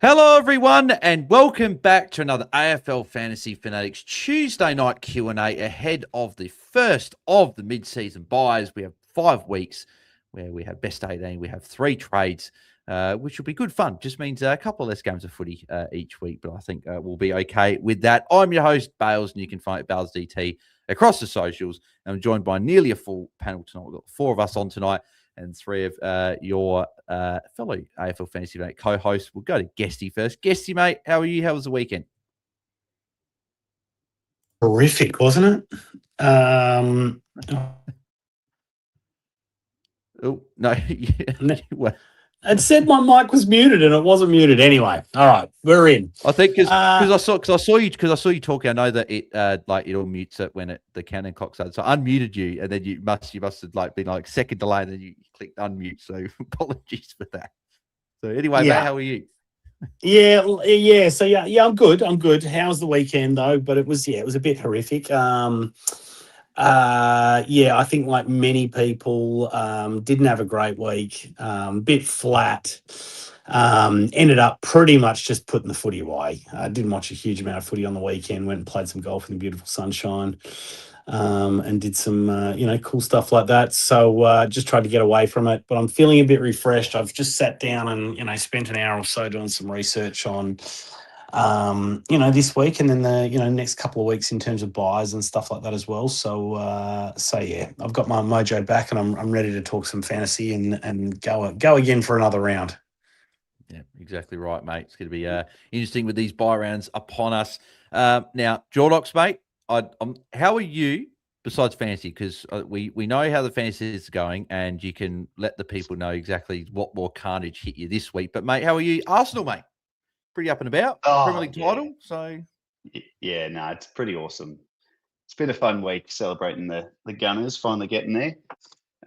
Hello, everyone, and welcome back to another AFL Fantasy Fanatics Tuesday night Q&A ahead of the first of the mid-season buys. We have 5 weeks where we have best 18. We have 3 trades, which will be good fun. Just means a couple of less games of footy each week, but I think we'll be okay with that. I'm your host, Bales, and you can find BAILSDT across the socials. I'm joined by nearly a full panel tonight. We've got 4 of us on tonight, and 3 of your fellow AFL Fantasy Fanatic co-hosts. We'll go to Guesty first. Guesty, mate, how are you? How was the weekend? Horrific, wasn't it? Oh, no. It said my mic was muted and it wasn't muted anyway. All right, we're in. I think because I saw you talking. I know that it it all mutes it when the countdown clock started. So I unmuted you, and then you must have been second delay, and then you clicked unmute. So apologies for that. So anyway, Matt, how are you? Yeah. So I'm good. How's the weekend though? But it was a bit horrific. I think like many people didn't have a great week. Bit flat. Ended up pretty much just putting the footy away. I didn't watch a huge amount of footy on the weekend. Went and played some golf in the beautiful sunshine. And did some cool stuff like that. So just tried to get away from it, but I'm feeling a bit refreshed. I've just sat down and spent an hour or so doing some research on this week and then the next couple of weeks in terms of buys and stuff like that as well. So yeah, I've got my mojo back and I'm ready to talk some fantasy and go again for another round. Yeah, exactly right, mate. It's going to be interesting with these buy rounds upon us. Now, Jordox, mate, how are you besides fantasy? Because we know how the fantasy is going, and you can let the people know exactly what more carnage hit you this week. But, mate, how are you? Arsenal, mate, pretty up and about. Premier League title. So, yeah, no, it's pretty awesome. It's been a fun week celebrating the Gunners finally getting there.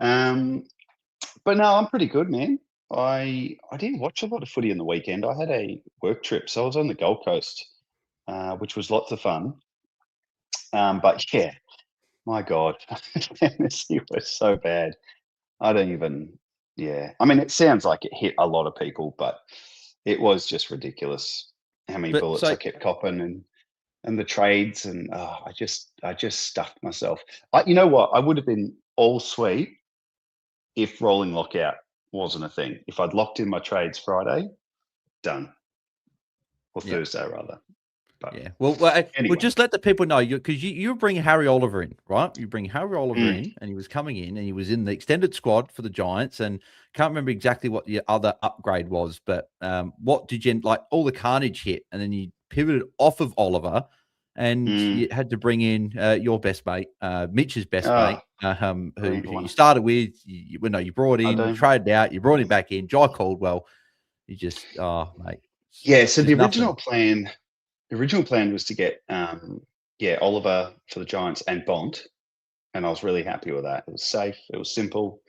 But no, I'm pretty good, man. I didn't watch a lot of footy on the weekend. I had a work trip, so I was on the Gold Coast, which was lots of fun. But yeah, my God, fantasy was so bad. I don't even, I mean, it sounds like it hit a lot of people, but it was just ridiculous how many bullets I kept copping and the trades. And I just stuffed myself. You know what? I would have been all sweet if rolling lockout wasn't a thing. If I'd locked in my trades Friday, done. Or Thursday, rather. But yeah. Well, anyway. We'll just let the people know because you bring Harry Oliver in, right? You bring Harry Oliver in, and he was coming in, and he was in the extended squad for the Giants, and can't remember exactly what your other upgrade was, but what did you like? All the carnage hit, and then you pivoted off of Oliver, and you had to bring in your best mate, Mitch's best mate, who you started with. You brought in, you traded out, you brought him back in, Jai Caldwell. You just, mate. Yeah. So the original plan. The original plan was to get, Oliver for the Giants and Bont, and I was really happy with that. It was safe, it was simple,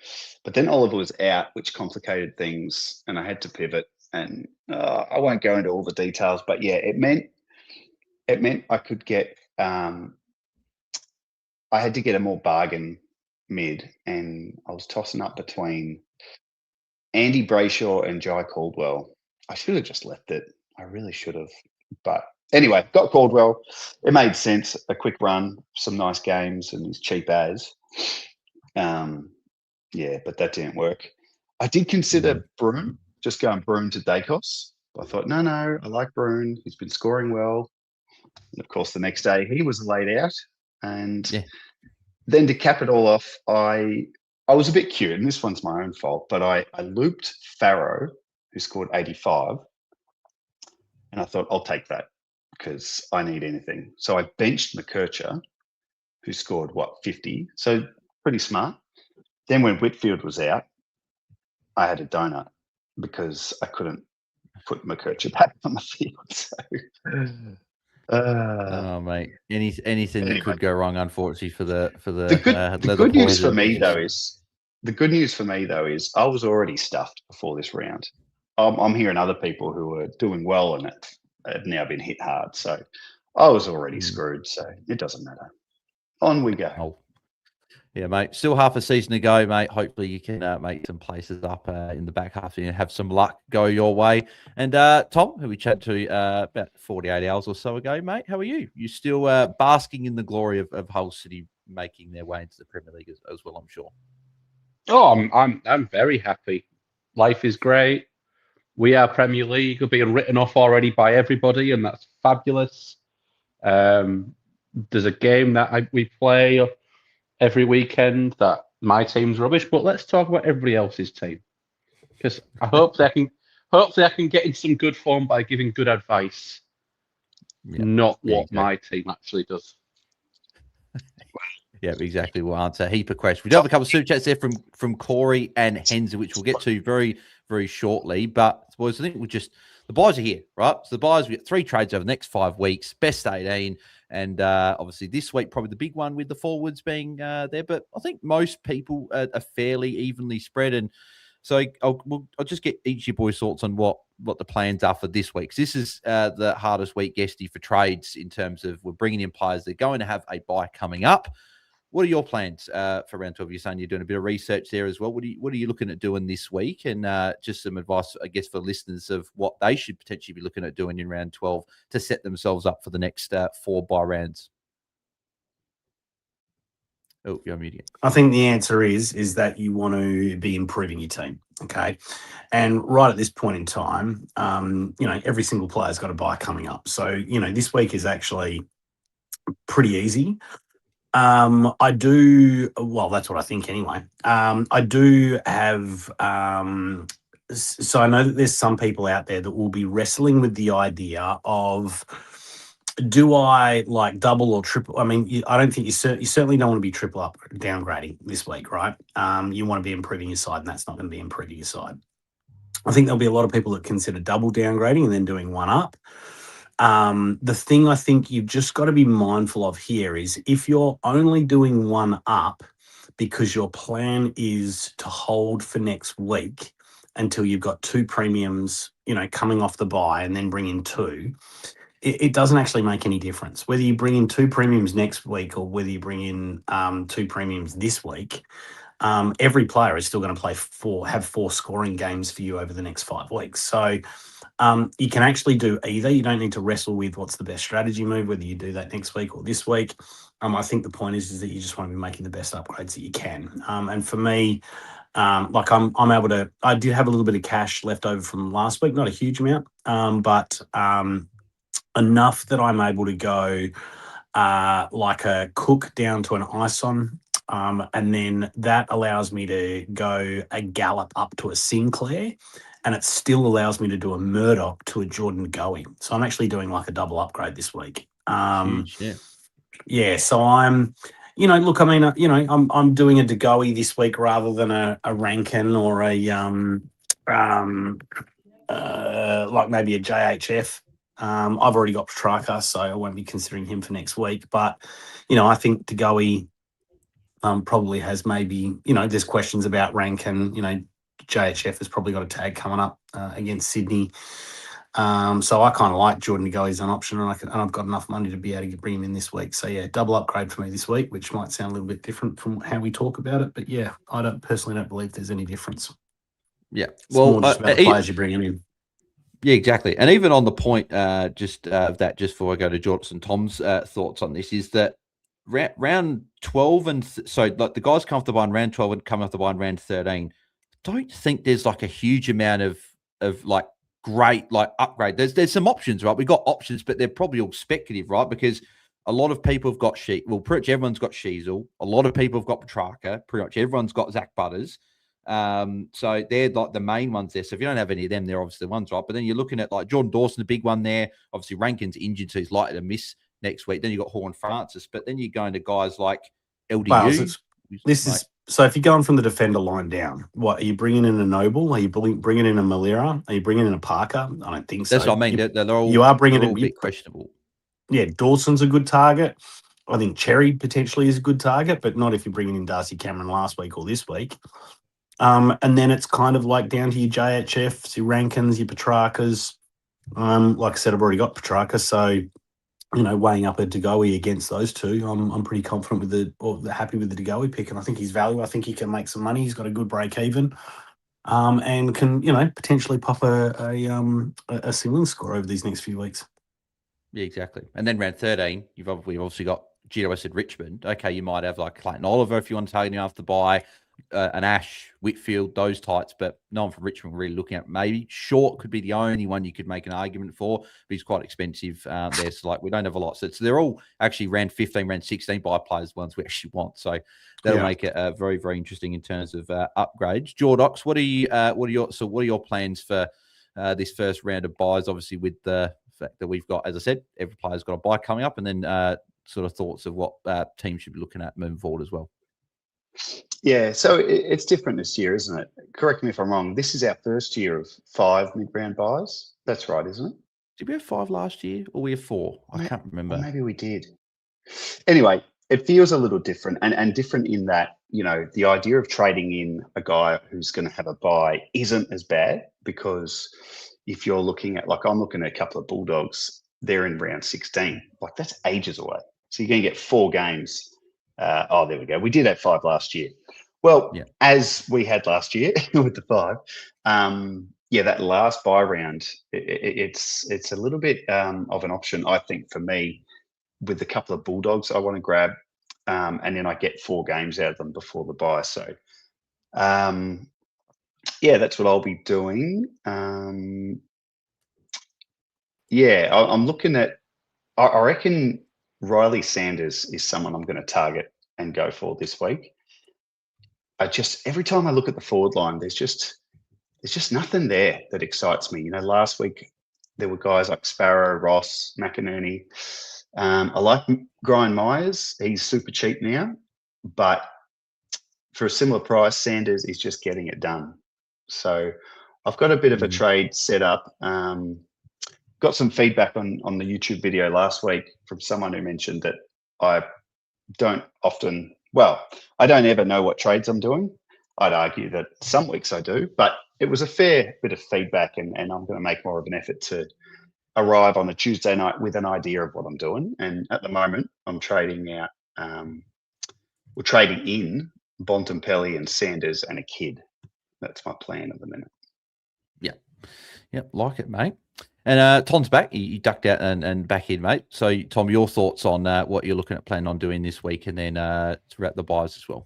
but then Oliver was out, which complicated things, and I had to pivot. And I won't go into all the details, but yeah, it meant I could get, I had to get a more bargain mid, and I was tossing up between Andy Brayshaw and Jai Caldwell. I should have just left it. I really should have, but. Anyway, got Caldwell. It made sense. A quick run, some nice games, and he's cheap as. But that didn't work. I did consider Bruin, just going Bruin to Dacos. I thought, no, I like Bruin. He's been scoring well. And of course, the next day he was laid out. And then to cap it all off, I was a bit cute, and this one's my own fault, but I looped Farrow, who scored 85. And I thought, I'll take that, because I need anything. So I benched McKercher, who scored, 50? So pretty smart. Then when Whitfield was out, I had a donut because I couldn't put McKercher back on the field. So, oh, mate, anything that could go wrong, unfortunately, for the good news for me though is I was already stuffed before this round. I'm hearing other people who are doing well in it have now been hit hard. So I was already screwed. So it doesn't matter. On we go. Oh. Yeah, mate. Still half a season to go, mate. Hopefully you can make some places up in the back half and have some luck go your way. And Tom, who we chatted to about 48 hours or so ago, mate, how are you? You still basking in the glory of Hull City making their way into the Premier League as well, I'm sure. Oh, I'm very happy. Life is great. We are Premier League. We're being written off already by everybody, and that's fabulous. There's a game that we play every weekend that my team's rubbish, but let's talk about everybody else's team, because hopefully I can get in some good form by giving good advice, not what my team actually does. Yeah, exactly. We'll answer a heap of questions. We do have a couple of super chats there from Corey and Henza, which we'll get to very, very shortly. But boys, I think the buys are here, right? So the buys, we got 3 trades over the next 5 weeks, best 18. And obviously this week, probably the big one with the forwards being there. But I think most people are fairly evenly spread. And so I'll just get each of your boys' thoughts on what the plans are for this week. This is the hardest week, Guesty, for trades in terms of we're bringing in players. They're going to have a buy coming up. What are your plans for round 12? You're saying you're doing a bit of research there as well. What are you looking at doing this week? And just some advice, I guess, for listeners of what they should potentially be looking at doing in round 12 to set themselves up for the next 4 buy rounds. Oh, you're muting. I think the answer is that you want to be improving your team, okay? And right at this point in time, every single player's got a buy coming up. So, this week is actually pretty easy. I do, well, that's what I think anyway. I do have, so I know that there's some people out there that will be wrestling with the idea of, do I like double or triple? I mean, I don't think you certainly don't want to be triple up downgrading this week, right? You want to be improving your side, and that's not going to be improving your side. I think there'll be a lot of people that consider double downgrading and then doing 1 up. The thing I think you've just got to be mindful of here is if you're only doing 1 up because your plan is to hold for next week until you've got 2 premiums, coming off the buy and then bring in 2, it doesn't actually make any difference. Whether you bring in 2 premiums next week or whether you bring in 2 premiums this week, every player is still going to have 4 scoring games for you over the next 5 weeks. So you can actually do either. You don't need to wrestle with what's the best strategy move, whether you do that next week or this week. I think the point is that you just want to be making the best upgrades that you can. And for me, I'm able to. I did have a little bit of cash left over from last week, not a huge amount, but enough that I'm able to go like a Cook down to an Ison. And then that allows me to go a Gallop up to a Sinclair, and it still allows me to do a Murdoch to a Jordan Going. So I'm actually doing like a double upgrade this week. Huge, yeah. Yeah, so I'm, look, I mean, I'm doing a DeGoey this week rather than a Rankin or a like maybe a JHF. I've already got Petrarca, so I won't be considering him for next week. But, I think DeGoey probably has maybe, there's questions about Rankin. JHF has probably got a tag coming up against Sydney. So I kind of like Jordan DeGoey as an option, and I've got enough money to be able to bring him in this week. So, yeah, double upgrade for me this week, which might sound a little bit different from how we talk about it. But, yeah, I personally don't believe there's any difference. Yeah. It's more just about the players you're bringing in. Yeah, exactly. And even on the point of that, just before I go to Jordox Tom's thoughts on this, is that round 12 and so like the guys come off the buy in round 12 and come off the buy in round 13, don't think there's like a huge amount of like great like upgrade. There's some options, right? We've got options, but they're probably all speculative, right? Because a lot of people have got pretty much everyone's got Sheasel. A lot of people have got Petrarca. Pretty much everyone's got Zach Butters. So they're like the main ones there. So if you don't have any of them, they're obviously the ones, right? But then you're looking at like Jordan Dawson, the big one there. Obviously Rankin's injured, so he's likely to miss next week. Then you got Horn Francis, but then you're going to guys like LDU. So if you're going from the defender line down, what are you bringing in a Noble? Are you bringing in a Malera? Are you bringing in a Parker? I don't think so. That's what I mean. They're all, you are bringing in a bit questionable. Yeah, Dawson's a good target. I think Cherry potentially is a good target, but not if you're bringing in Darcy Cameron last week or this week. And then it's kind of like down to your JHFs, your Rankins, your Petrarcas. Like I said, I've already got Petrarca, so weighing up a Degoe against those two, I'm pretty confident with happy with the Degoe pick, and I think his value. I think he can make some money. He's got a good break even, and can potentially pop a ceiling score over these next few weeks. Yeah, exactly. And then round 13, we've obviously got GWS at Richmond. Okay, you might have like Clayton Oliver if you want to target him after the bye, an Ash, Whitfield, those types, but no one from Richmond really looking at. Maybe Short could be the only one you could make an argument for, but he's quite expensive there. So like we don't have a lot. So they're all actually round 15, round 16 by players, ones we actually want. So that'll make it very, very interesting in terms of upgrades. Jordox, what are your plans for this first round of buys? Obviously, with the fact that we've got, as I said, every player's got a buy coming up, and then sort of thoughts of what teams should be looking at moving forward as well. Yeah, so it's different this year, isn't it? Correct me if I'm wrong. This is our first year of 5 mid-round buys. That's right, isn't it? Did we have 5 last year, or we have 4? I can't remember. Maybe we did. Anyway, it feels a little different, and different in that, the idea of trading in a guy who's going to have a buy isn't as bad, because if you're looking at, like, I'm looking at a couple of Bulldogs, they're in round 16. Like, that's ages away. So you're going to get 4 games. There we go. We did have 5 last year. Well, as we had last year with the 5, that last buy round, it's a little bit of an option, I think, for me, with a couple of Bulldogs I want to grab, and then I get 4 games out of them before the buy. So, that's what I'll be doing. I'm looking at, I reckon Riley Sanders is someone I'm going to target and go for this week. Every time I look at the forward line, there's just nothing there that excites me. Last week there were guys like Sparrow, Ross, McInerney. I like Brian Myers. He's super cheap now, but for a similar price, Sanders is just getting it done. So I've got a bit of a trade set up. Got some feedback on the YouTube video last week from someone who mentioned that I don't ever know what trades I'm doing. I'd argue that some weeks I do, but it was a fair bit of feedback, and I'm going to make more of an effort to arrive on a Tuesday night with an idea of what I'm doing. And at the moment, I'm trading out, we're trading in Bontempelli and Sanders and a kid. That's my plan at the minute. Yeah, like it, mate. And Tom's back. He ducked out and back in, mate. So, Tom, your thoughts on what you're looking at planning on doing this week, and then throughout the buys as well.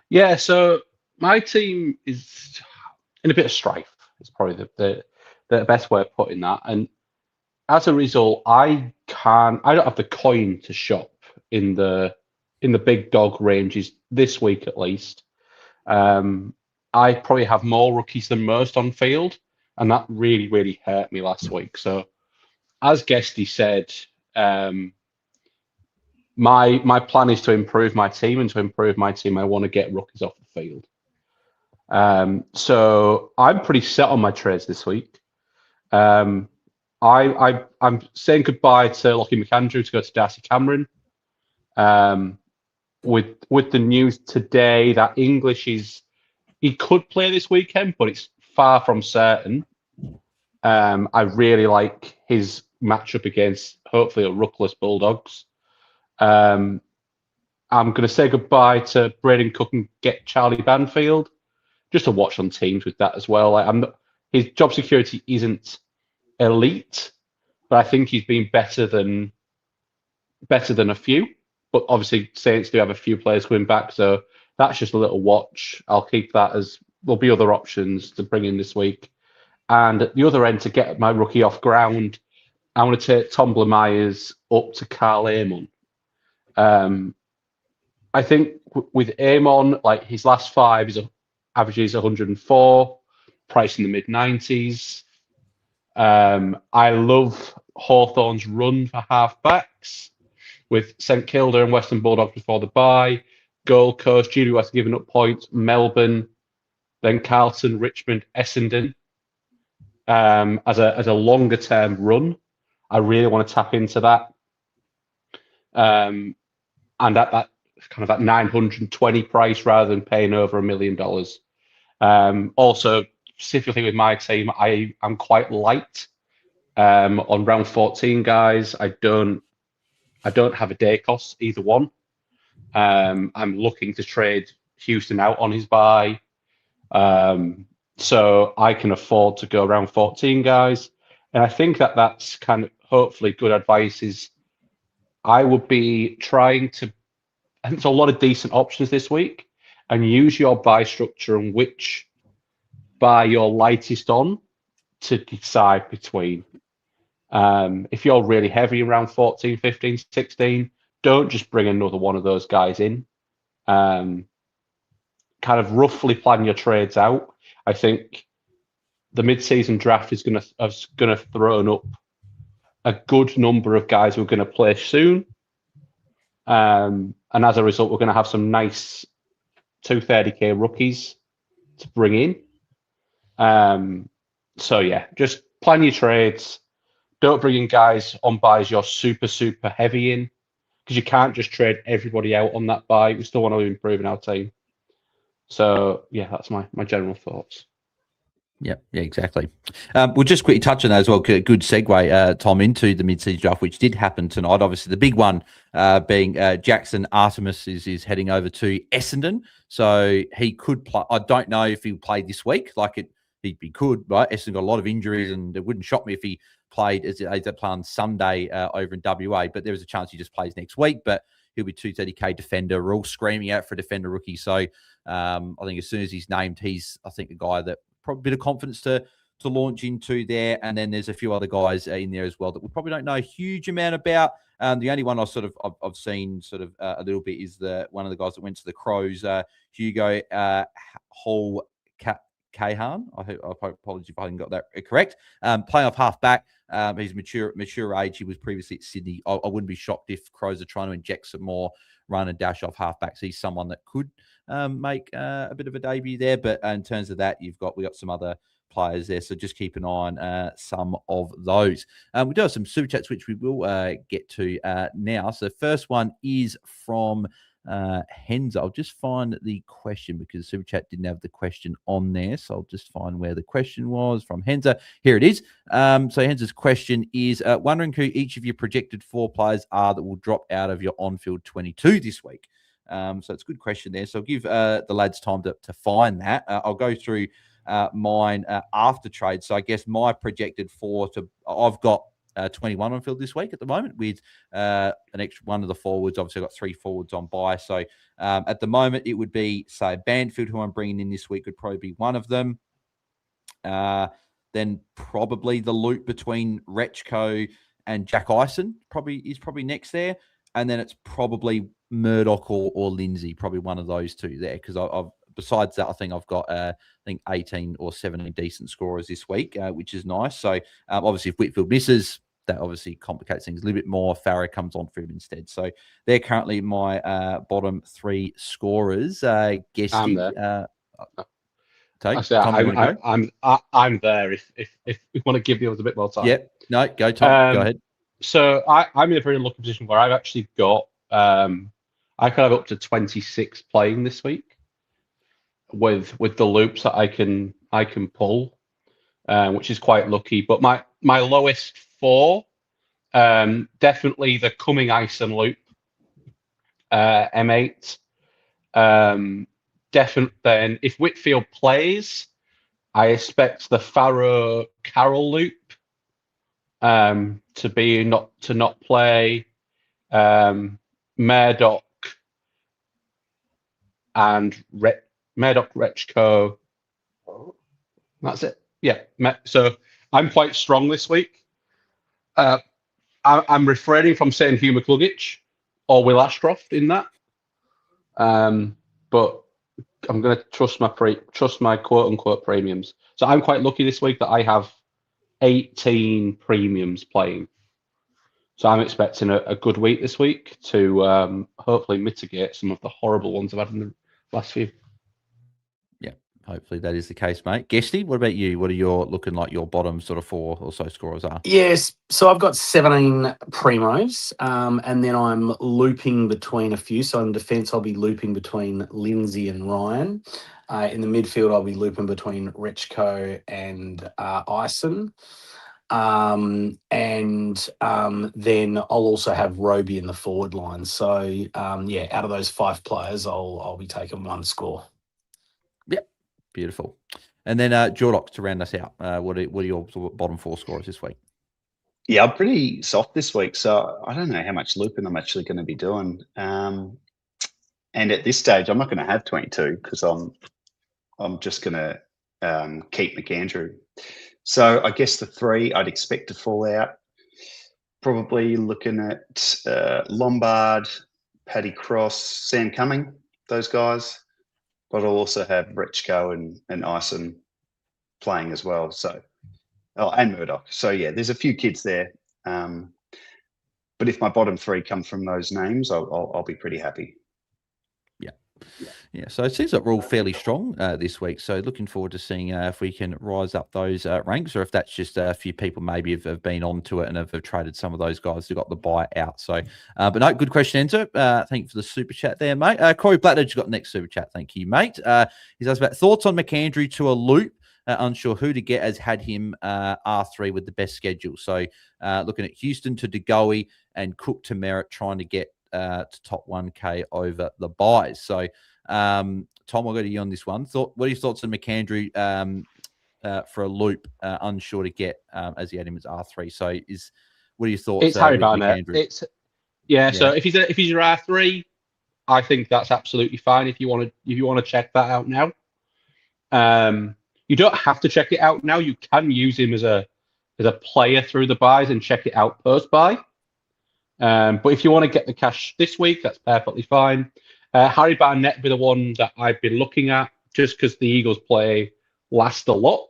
Yeah, so my team is in a bit of strife. It's probably the best way of putting that. And as a result, I don't have the coin to shop in the big dog ranges this week, at least. I probably have more rookies than most on field, and that really, really hurt me last week. So, as Guesty said, my plan is to improve my team, and to improve my team, I want to get rookies off the field. So I'm pretty set on my trades this week. I'm saying goodbye to Lockie McAndrew to go to Darcy Cameron. With the news today that English he could play this weekend, but it's far from certain. I really like his matchup against hopefully a rookless Bulldogs. I'm going to say goodbye to Braden Cook and get Charlie Banfield, just to watch on teams with that as well. His job security isn't elite, but I think he's been better than a few. But obviously, Saints do have a few players coming back, so that's just a little watch. I'll keep that, as there'll be other options to bring in this week. And at the other end, to get my rookie off ground, I want to take Tom Myers up to Carl Amon. I think with Amon, like his last 5 averages 104, price in the mid-90s. I love Hawthorn's run for half-backs with St Kilda and Western Bulldogs before the bye, Gold Coast, GWS giving up points, Melbourne, then Carlton, Richmond, Essendon. As a longer term run, I really want to tap into that. And at that kind of that 920 price rather than paying over $1 million. Also, specifically with my team, I'm quite light On round 14, guys, I don't have a day cost either one. I'm looking to trade Houston out on his bye, so I can afford to go round 14, guys. And I think that's kind of hopefully good advice. Is I would be trying to. I think there's a lot of decent options this week, and use your buy structure and which buy you're lightest on to decide between. If you're really heavy around 14, 15, 16, don't just bring another one of those guys in. Kind of roughly plan your trades out. I think the mid-season draft is going to throw up a good number of guys who are going to play soon. And as a result, we're going to have some nice 230k rookies to bring in. So yeah, just plan your trades. Don't bring in guys on buys you're super, super heavy in, because you can't just trade everybody out on that buy. We still want to improve in our team. So yeah, that's my general thoughts. Yeah, exactly. We'll just quickly touch on that as well. Good segue, Tom, into the mid-season draft, which did happen tonight. Obviously, the big one being Jackson Artemis is heading over to Essendon. So he could play. I don't know if he'll play this week. He could, right? Essendon got a lot of injuries, and it wouldn't shock me if he played as they play on Sunday over in WA. But there is a chance he just plays next week. But he'll be 230k defender. We're all screaming out for a defender rookie. So I think as soon as he's named, he's a guy that probably a bit of confidence to launch into there. And then there's a few other guys in there as well that we probably don't know a huge amount about. The only one I've seen a little bit is one of the guys that went to the Crows, Hugo Hall Kahan. I apologize if I hadn't got that correct. Playing off half back. He's mature age. He was previously at Sydney. I wouldn't be shocked if Crows are trying to inject some more run and dash off half backs. He's someone that could make a bit of a debut there. But in terms of that, we got some other players there. So just keep an eye on some of those. We do have some super chats, which we will get to now. So the first one is from Henza. I'll just find the question because Super Chat didn't have the question on there. So I'll just find where the question was from Henza. Here it is. So Henza's question is wondering who each of your projected 4 players are that will drop out of your on-field 22 this week. So it's a good question there. So I'll give the lads time to find that. I'll go through mine after trade. So I guess my projected 4 I've got 21 on field this week at the moment with an extra one of the forwards. Obviously, I've got 3 forwards on bye. So at the moment, it would be, say, Banfield, who I'm bringing in this week, would probably be one of them. Then probably the loop between Rechko and Jack Ison is probably next there. And then it's probably Murdoch or Lindsay, probably one of those 2 there. Because besides that, I think I've got 18 or 17 decent scorers this week, which is nice. So obviously, if Whitfield misses, that obviously complicates things a little bit more. Farah comes on for him instead. So they're currently my bottom 3 scorers. Guesty, I'm there. I'm there. If we want to give the others a bit more time. Yep. No, go Tom. Go ahead. So I'm in a very lucky position where I've actually got I could have up to 26 playing this week with the loops that I can pull, which is quite lucky. But my lowest 4, definitely the Coming Ison loop, M8. Definitely. Then if Whitfield plays, I expect the Farrow Carroll loop to not play. Murdoch and Murdoch Rechko. That's it. Yeah. So I'm quite strong this week. I'm refraining from saying Hugh McCluggage or Will Ashcroft in that. But I'm going to trust my quote unquote premiums. So I'm quite lucky this week that I have 18 premiums playing. So I'm expecting a good week this week to hopefully mitigate some of the horrible ones I've had in the last few. Yeah, hopefully that is the case, mate. Guesty, what about you? What are your looking like your bottom 4 or so scorers are? Yes, so I've got 17 primos, and then I'm looping between a few. So in defence, I'll be looping between Lindsay and Ryan. In the midfield, I'll be looping between Rechko and Ison. and then I'll also have Roby in the forward line. So yeah, out of those 5 players, I'll be taking 1 score. Yep, beautiful. And then Jordox to round us out. What are your bottom 4 scorers this week? Yeah, I'm pretty soft this week, so I don't know how much looping I'm actually going to be doing. And at this stage, I'm not going to have 22 because I'm just going to keep McAndrew. So I guess the 3 I'd expect to fall out. Probably looking at Lombard, Paddy Cross, Sam Cumming, those guys. But I'll also have Rechko and Ison playing as well. So, and Murdoch. So yeah, there's a few kids there. But if my bottom 3 come from those names, I'll be pretty happy. Yeah, so it seems like we're all fairly strong this week. So looking forward to seeing if we can rise up those ranks, or if that's just a few people maybe have been onto it and have traded some of those guys who got the buy out. So, but no, good question, Enzo. Thank you for the super chat there, mate. Corey Blattridge got next super chat. Thank you, mate. He says about thoughts on McAndrew to a loop. Unsure who to get, has had him R3 with the best schedule. So looking at Houston to DeGoey and Cook to Merritt, trying to get to top 1K over the buys. So Tom, I'll go to you on this one. What are your thoughts on McAndrew for a loop, unsure to get as he had him as R3? So what are your thoughts? It's Harry Barnett. So if he's your R3, I think that's absolutely fine. If you want to check that out now, you don't have to check it out now. You can use him as a player through the buys and check it out post buy. But if you want to get the cash this week, that's perfectly fine. Harry Barnett will be the one that I've been looking at, just because the Eagles play last a lot.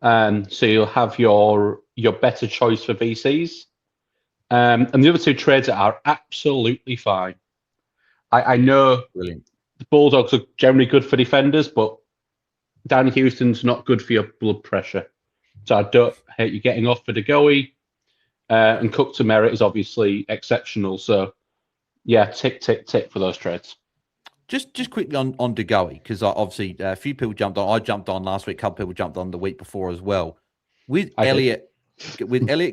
So you'll have your better choice for VCs. And the other 2 trades are absolutely fine. I know Brilliant. The Bulldogs are generally good for defenders, but down in Houston's not good for your blood pressure. So I don't hate you getting off for DeGoey. And Cook to Merritt is obviously exceptional. So yeah, tick for those trades. Just quickly on DeGoey, because obviously a few people jumped on. I jumped on last week. A couple people jumped on the week before as well. With Elliott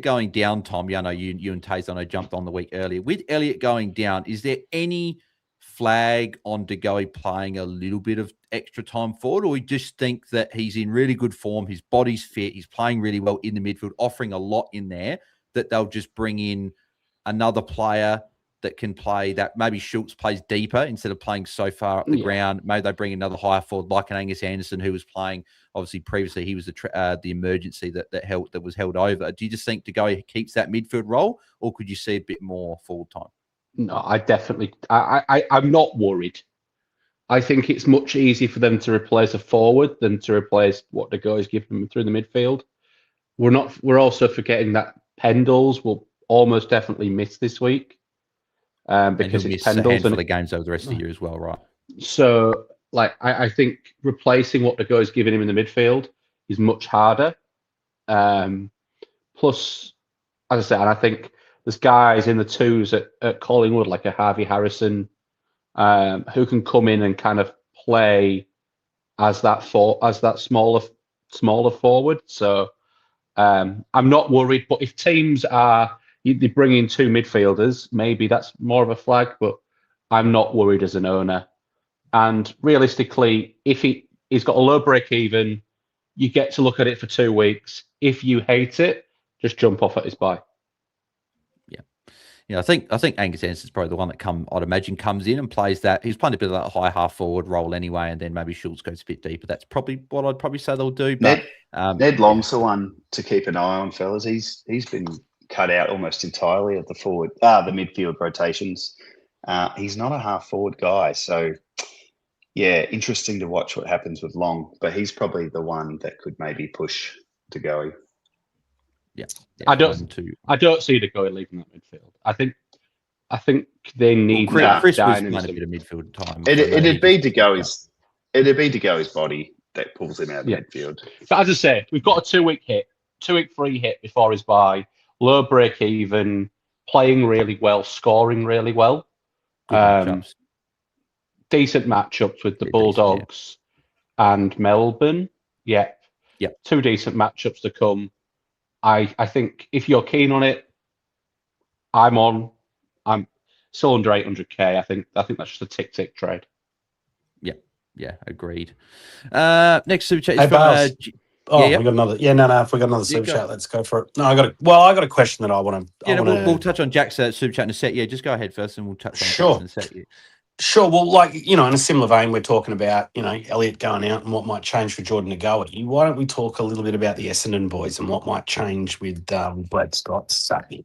going down, Tom, you and Taezer jumped on the week earlier. With Elliott going down, is there any flag on DeGoey playing a little bit of extra time forward, or we just think that he's in really good form, his body's fit, he's playing really well in the midfield, offering a lot in there, that they'll just bring in another player that can play that? Maybe Schultz plays deeper instead of playing so far up the ground. Maybe they bring another higher forward like an Angus Anderson, who was playing. Obviously, previously he was the emergency that was held over. Do you just think DeGoey keeps that midfield role, or could you see a bit more full time? No, I'm not worried. I think it's much easier for them to replace a forward than to replace what DeGoey's given them through the midfield. We're also forgetting that Pendles will almost definitely miss this week. Because it's Pendles, a handful of games over the rest of the year as well, right? So, I think replacing what DeGoey's giving him in the midfield is much harder. Plus, as I said, and I think there's guys in the 2s at Collingwood, like a Harvey Harrison, who can come in and kind of play as that smaller forward. So I'm not worried. But if teams they bring in 2 midfielders, maybe that's more of a flag, but I'm not worried as an owner. And realistically, if he's got a low break even, you get to look at it for 2 weeks. If you hate it, just jump off at his buy. Yeah, I think Angus Anderson's probably the one that I'd imagine comes in and plays that. He's playing a bit of that high half forward role anyway, and then maybe Schultz goes a bit deeper. That's probably what I'd probably say they'll do. But Ned Long's the one to keep an eye on, fellas. He's been cut out almost entirely at the midfield rotations. He's not a half forward guy, so yeah, interesting to watch what happens with Long. But he's probably the one that could maybe push DeGoey. Yeah, I don't see DeGoey leaving that midfield. I think they need. Chris was playing a bit of midfield time. It'd be DeGoey's body that pulls him out of midfield. So as I say, we've got a 2-week free hit before his bye. Low break even, playing really well, scoring really well. Decent matchups with the Bulldogs and Melbourne. Yeah. 2 decent matchups to come. I think if you're keen on it, I'm on. I'm still under 800k. I think that's just a tick trade. Yeah, agreed. Next super chat is Hey, from Bales. yeah. We got another. Yeah, no. If we got another super chat, let's go for it. No, I got a question that I want to. Yeah, we'll touch on Jack's super chat in a set. Yeah, just go ahead first, and we'll touch on Sure. Jack's in a set. Yeah. Sure. Well, like, in a similar vein, we're talking about, Elliot going out and what might change for Jordan to go. Why don't we talk a little bit about the Essendon boys and what might change with Brad Scott's sacking?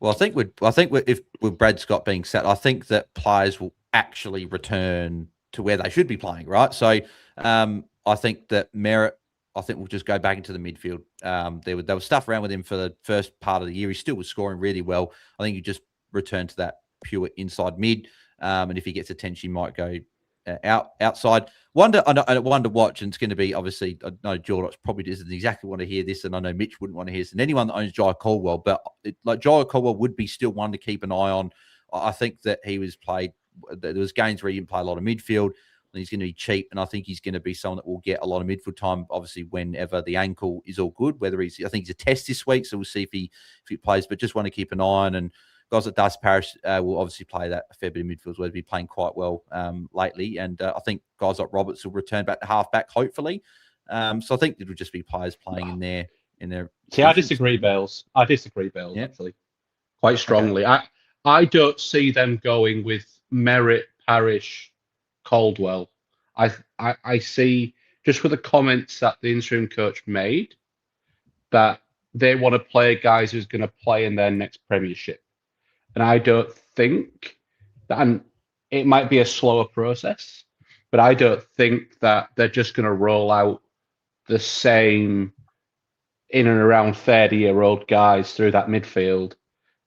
Well, I think with Brad Scott being set, I think that players will actually return to where they should be playing, right? So I think that Merritt, will just go back into the midfield. There was stuff around with him for the first part of the year. He still was scoring really well. I think you just return to that pure inside mid. And if he gets attention, he might go outside. One to watch, and it's going to be, obviously, I know Jordox probably doesn't exactly want to hear this, and I know Mitch wouldn't want to hear this, and anyone that owns Jai Caldwell, but Jai Caldwell would be still one to keep an eye on. I think that there was games where he didn't play a lot of midfield, and he's going to be cheap, and I think he's going to be someone that will get a lot of midfield time, obviously, whenever the ankle is all good, I think he's a test this week, so we'll see if he plays, but just want to keep an eye on. And guys like Dust Parish will obviously play that a fair bit of midfield, where they've been playing quite well lately. And I think guys like Roberts will return back to halfback, hopefully. So I think it'll just be players playing in their. See, I disagree, Bales. Actually, quite strongly. Okay. I don't see them going with Merritt, Parish, Caldwell. I see, just with the comments that the interim coach made, that they want to play guys who's going to play in their next premiership. And I don't think that, and it might be a slower process, but I don't think that they're just going to roll out the same in and around 30-year-old guys through that midfield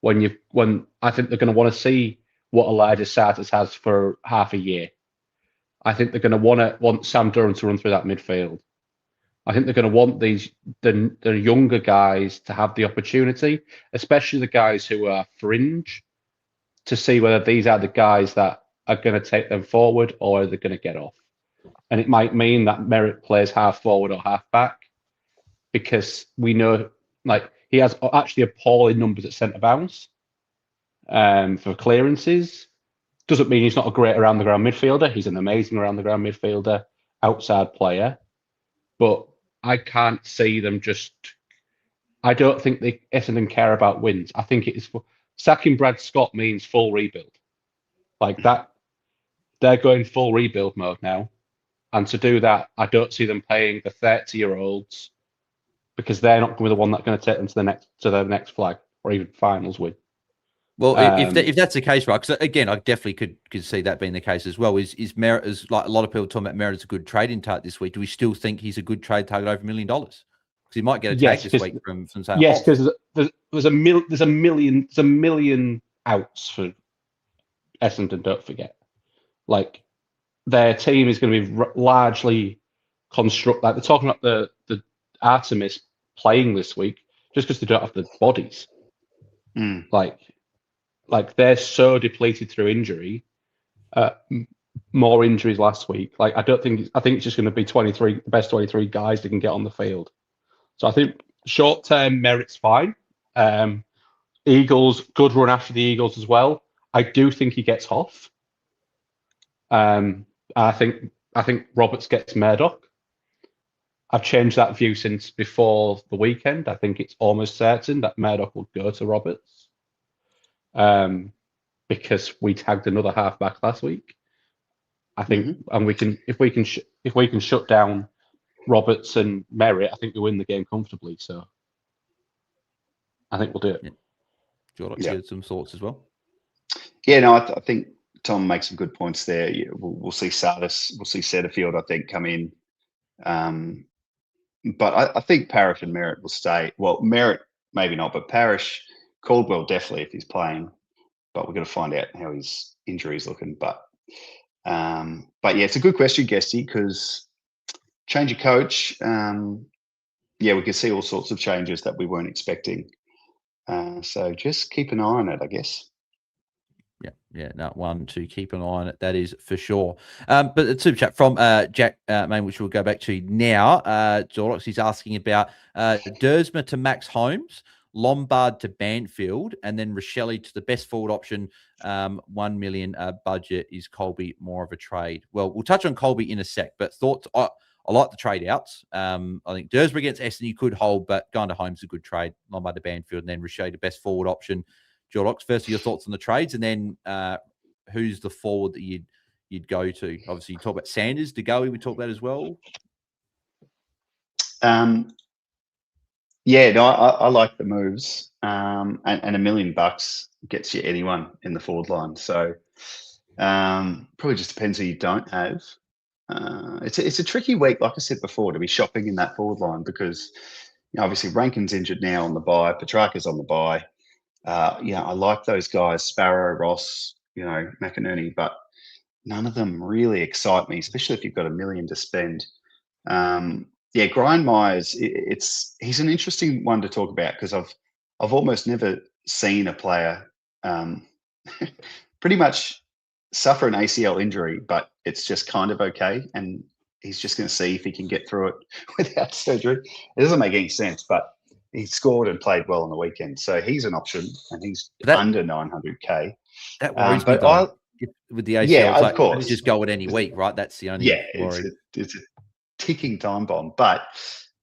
when I think they're going to want to see what Elijah Sarters has for half a year. I think they're going to want Sam Durham to run through that midfield. I think they're going to want the younger guys to have the opportunity, especially the guys who are fringe, to see whether these are the guys that are going to take them forward or are they going to get off. And it might mean that Merritt plays half forward or half back, because we know, like, he has actually appalling numbers at centre bounce for clearances. Doesn't mean he's not a great around the ground midfielder. He's an amazing around the ground midfielder, outside player. But I can't see them I don't think Essendon care about wins. I think it is sacking Brad Scott means full rebuild. Like that, they're going full rebuild mode now. And to do that, I don't see them paying the 30-year-olds, because they're not going to be the one that's going to take them to the next flag or even finals win. Well, if that's the case, right? Because again, I definitely could see that being the case as well. Is Merritt, as like a lot of people talking about Merritt as a good trading target this week? Do we still think he's a good trade target over $1 million? Because he might get a tag this week from saying, yes, because there's a million outs for Essendon. Don't forget, like, their team is going to be largely construct. Like, they're talking about the Artemis playing this week just because they don't have the bodies. Like they're so depleted through injury. More injuries last week. Like, I think it's just going to be the best 23 guys they can get on the field. So I think short term Merritt's fine. Eagles, good run after the Eagles as well. I do think he gets Hoff. I think Roberts gets Murdoch. I've changed that view since before the weekend. I think it's almost certain that Murdoch will go to Roberts. Because we tagged another halfback last week. I think, and if we can shut down Roberts and Merritt, I think we win the game comfortably. So I think we'll do it. Yeah. Jordox, you had some thoughts as well? Yeah, no, I think Tom makes some good points there. We'll see Sardis, we'll see Setterfield, I think, come in. But I think Parish and Merritt will stay. Well, Merritt maybe not, but Parish, Caldwell definitely if he's playing. But we're going to find out how his injury is looking. But yeah, it's a good question, Guesty, because change of coach. Yeah, we could see all sorts of changes that we weren't expecting. So just keep an eye on it, I guess. Yeah, no, one to keep an eye on it. That is for sure. But the super chat from Jack, which we'll go back to now. Jordox, he's asking about Dersma to Max Holmes, Lombard to Banfield, and then Rochelle to the best forward option. 1 million budget. Is Colby more of a trade? Well, we'll touch on Colby in a sec, but thoughts. I like the trade outs. I think Dersma against Essen you could hold, but going to Holmes is a good trade. Lombard to Banfield, and then Rochelle the best forward option. Jordox, first your thoughts on the trades, and then who's the forward that you'd go to? Obviously, you talk about Sanders, DeGoey, we talk about as well. Yeah, no, I like the moves, and $1 million gets you anyone in the forward line. So probably just depends who you don't have. It's a tricky week, like I said before, to be shopping in that forward line because obviously Rankin's injured now on the bye, Petrarca's on the bye. I like those guys, Sparrow, Ross, McInerney, but none of them really excite me, especially if you've got $1 million to spend. Grindmeyers, he's an interesting one to talk about because I've almost never seen a player pretty much suffer an ACL injury, but it's just kind of okay, and he's just going to see if he can get through it without surgery. It doesn't make any sense, but he scored and played well on the weekend, so he's an option, and he's under 900K. That worries me though. With the ACL, yeah, of course, you just go it any week, right? That's the only worry. It's a ticking time bomb, but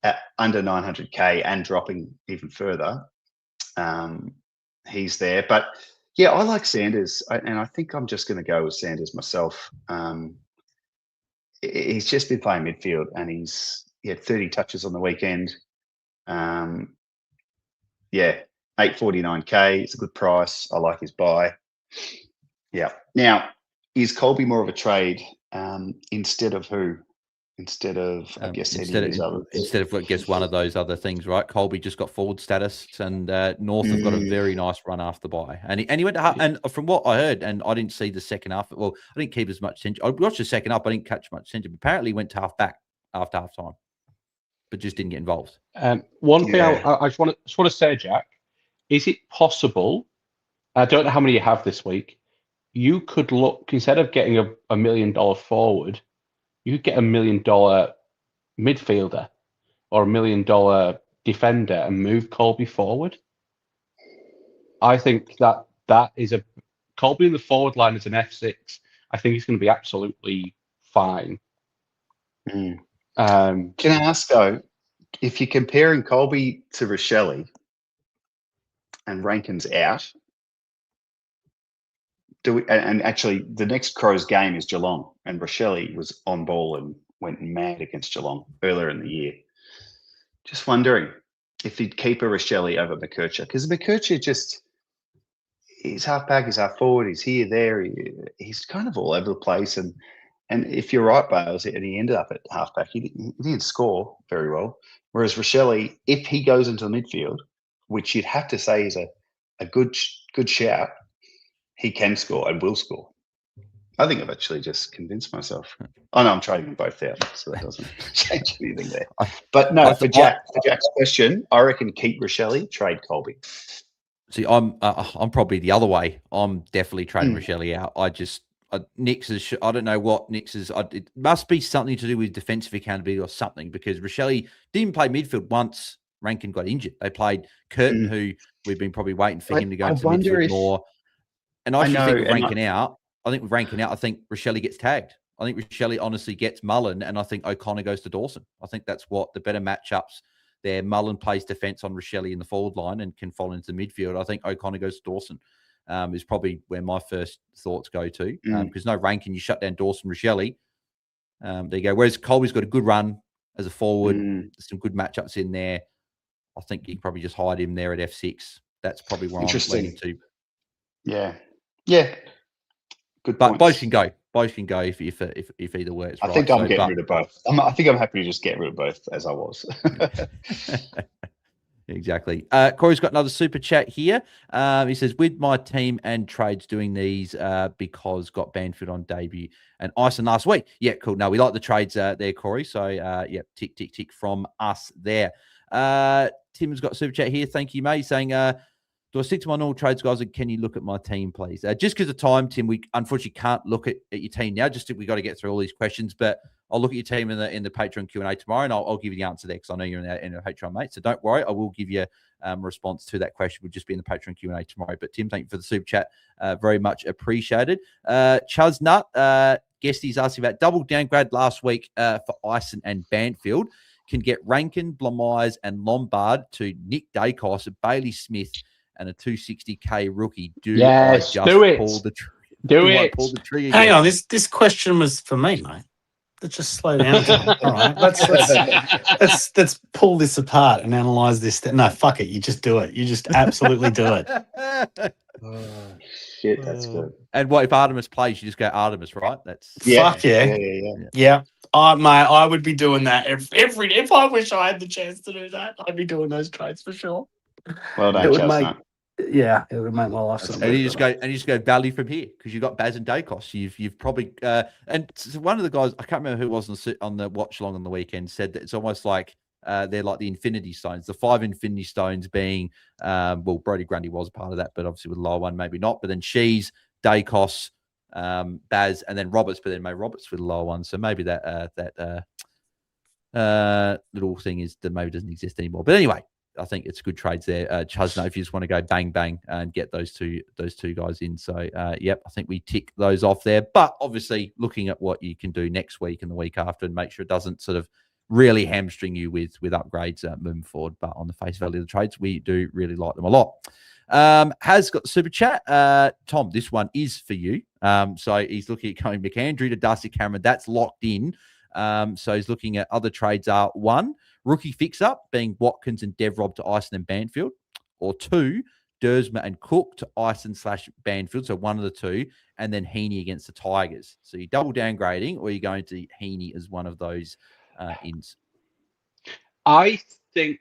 at under 900K and dropping even further, he's there. But yeah, I like Sanders, and I think I'm just going to go with Sanders myself. He's just been playing midfield, and he had 30 touches on the weekend. 849K. It's a good price. I like his buy. Yeah. Now, is Colby more of a trade instead of who? Instead of, I guess, instead of, I guess, one of those other things, right? Colby just got forward status, and North have got a very nice run after bye. And he went to, and from what I heard, and I didn't see the second half. Well, I didn't keep as much attention. I watched the second half, but I didn't catch much attention. Apparently, he went to half back after half time, but just didn't get involved. One thing I just want to say, Jack, is it possible? I don't know how many you have this week. You could look, instead of getting a $1 million forward, you could get $1 million midfielder or $1 million defender and move Colby forward. I think that is Colby in the forward line as an F6. I think he's going to be absolutely fine. Can I ask though, if you're comparing Colby to Rochelle and Rankin's out, and actually the next Crows game is Geelong, and Rochelle was on ball and went mad against Geelong earlier in the year. Just wondering if you'd keep a Rochelle over McKercher, because McKercher he's half back, he's half forward, he's here, there, he's kind of all over the place. And if you're right, Bales, and he ended up at half back, he didn't score very well. Whereas Rochelle, if he goes into the midfield, which you'd have to say is a good shout, he can score and will score. I think I've actually just convinced myself. Oh, no, I'm trading them both out, so that doesn't change anything there. But no, for Jack's question, I reckon keep Rochelle, trade Colby. See, I'm probably the other way. I'm definitely trading Rochelle out. Nix is, I don't know what Nix is. It must be something to do with defensive accountability or something, because Rochelle didn't play midfield once Rankin got injured. They played Curtin, who we've been probably waiting for him to go into midfield more. And I think with Rankin out, I think Rochelle gets tagged. I think Rochelle honestly gets Mullen, and I think O'Connor goes to Dawson. I think that's what the better matchups there. Mullen plays defence on Rochelle in the forward line and can fall into the midfield. I think O'Connor goes to Dawson. Is probably where my first thoughts go to. Because no Rankin, you shut down Dawson, Rochelle. There you go. Whereas Colby's got a good run as a forward. Some good matchups in there. I think you can probably just hide him there at F6. That's probably where I'm leaning to. Yeah. Good but points. both can go. Both can go if either works. I think I'm getting rid of both. I think I'm happy to just get rid of both as I was. Exactly. Corey's got another super chat here. He says, with my team and trades doing these because got Banfield on debut and Ison last week. Yeah, cool. No, we like the trades there, Corey. So, tick, tick, tick from us there. Tim's got a super chat here. Thank you, mate. Saying, Do I stick to my normal trades, guys? And can you look at my team, please? Just because of time, Tim, we unfortunately can't look at your team now. Just we got to get through all these questions, but I'll look at your team in the Patreon Q&A tomorrow, and I'll give you the answer there because I know you're in the Patreon, mate. So don't worry, I will give you a response to that question. We'll just be in the Patreon Q&A tomorrow. But Tim, thank you for the super chat. Very much appreciated. Chusnut, Guesty's asking about double downgrade last week for Ison and Banfield. Can get Rankin, Blamires, and Lombard to Nick Dacos, Bailey Smith, and a 260k rookie. Do it. Pull the trigger? Hang on, this question was for me, mate. Let's just slow down, Tom. All right, let's pull this apart and analyze this. No, fuck it. You just do it. You just absolutely do it. Oh, shit, that's good. And what if Artemis plays? You just go Artemis, right? That's fuck yeah. Yeah. Mate, I would be doing that if I wish I had the chance to do that. I'd be doing those trades for sure. Well done, Chestnut. Yeah, it would make my life. And you just go value from here because you've got Baz and Dacos. You've probably and one of the guys, I can't remember who it was on the watch along on the weekend, said that it's almost like they're like the Infinity Stones, the 5 Infinity Stones being well, Brody Grundy was a part of that, but obviously with the lower one maybe not. But then Shees, Dacos, Baz, and then Roberts, but then maybe Roberts with the lower one. So maybe that little thing is that maybe doesn't exist anymore. But anyway, I think it's good trades there. Chusno, if you just want to go bang bang and get those two guys in. So yep, I think we tick those off there. But obviously looking at what you can do next week and the week after and make sure it doesn't sort of really hamstring you with upgrades moving forward. But on the face value of the trades, we do really like them a lot. Has got the super chat. Tom, this one is for you. So he's looking at going McAndrew to Darcy Cameron. That's locked in. So he's looking at other trades are 1, rookie fix-up being Watkins and Devrob to Ison and Banfield, or 2, Dersma and Cook to Ison/Banfield, so one of the two, and then Heaney against the Tigers. So you're double downgrading, or you're going to Heaney as one of those ins? I think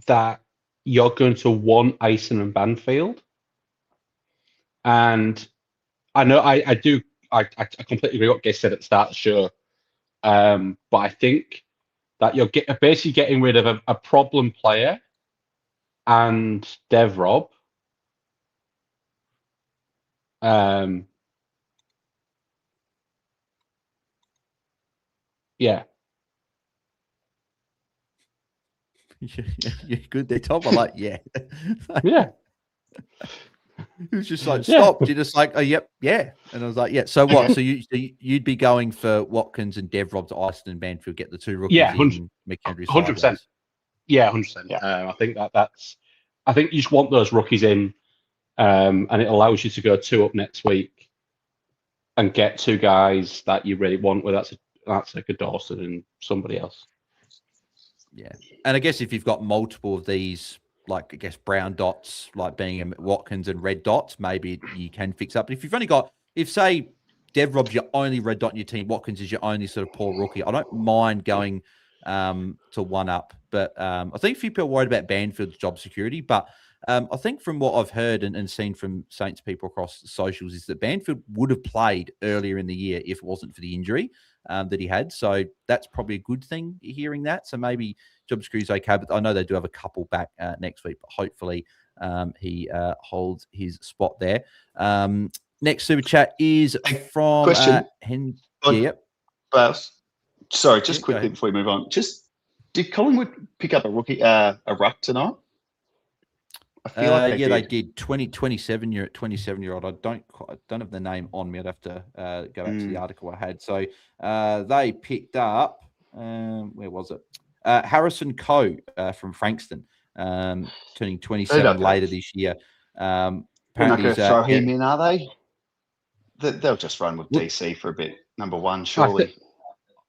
that you're going to want Ison and Banfield. And I know I completely agree what Guest said at the start of the show. But I think that you're basically getting rid of a problem player and Devrob. Yeah. You're good there, Tom. I'm like, yeah. Yeah. He was just like, stop. You're just like, oh, yep, yeah. And I was like, yeah. So what? So you'd be going for Watkins and Devrob to Ison and Banfield, get the 2 rookies in McHenry. 100%. Yeah, 100%. Yeah. I think I think you just want those rookies in, and it allows you to go 2 up next week and get 2 guys that you really want. Whether that's like a Dawson and somebody else. Yeah, and I guess if you've got multiple of these, like I guess brown dots, like being Watkins and red dots, maybe you can fix up. But if you've only got, if say Devrob's your only red dot in your team, Watkins is your only sort of poor rookie, I don't mind going to 1 up. But I think a few people are worried about Banfield's job security. But I think from what I've heard and seen from Saints people across the socials is that Banfield would have played earlier in the year if it wasn't for the injury that he had. So that's probably a good thing, hearing that. So maybe job security is okay, but I know they do have a couple back next week, but hopefully he holds his spot there. Next super chat is from question. Yep. Sorry, just quickly before we move on. Did Collingwood pick up a rookie, a ruck tonight? I feel like they did. 27-year-old. I don't have the name on me. I'd have to go back to the article I had. So they picked up where was it? Harrison Coe from Frankston, turning 27 later this year. They're not going to throw him in, are they? They'll just run with DC for a bit. Number 1, surely.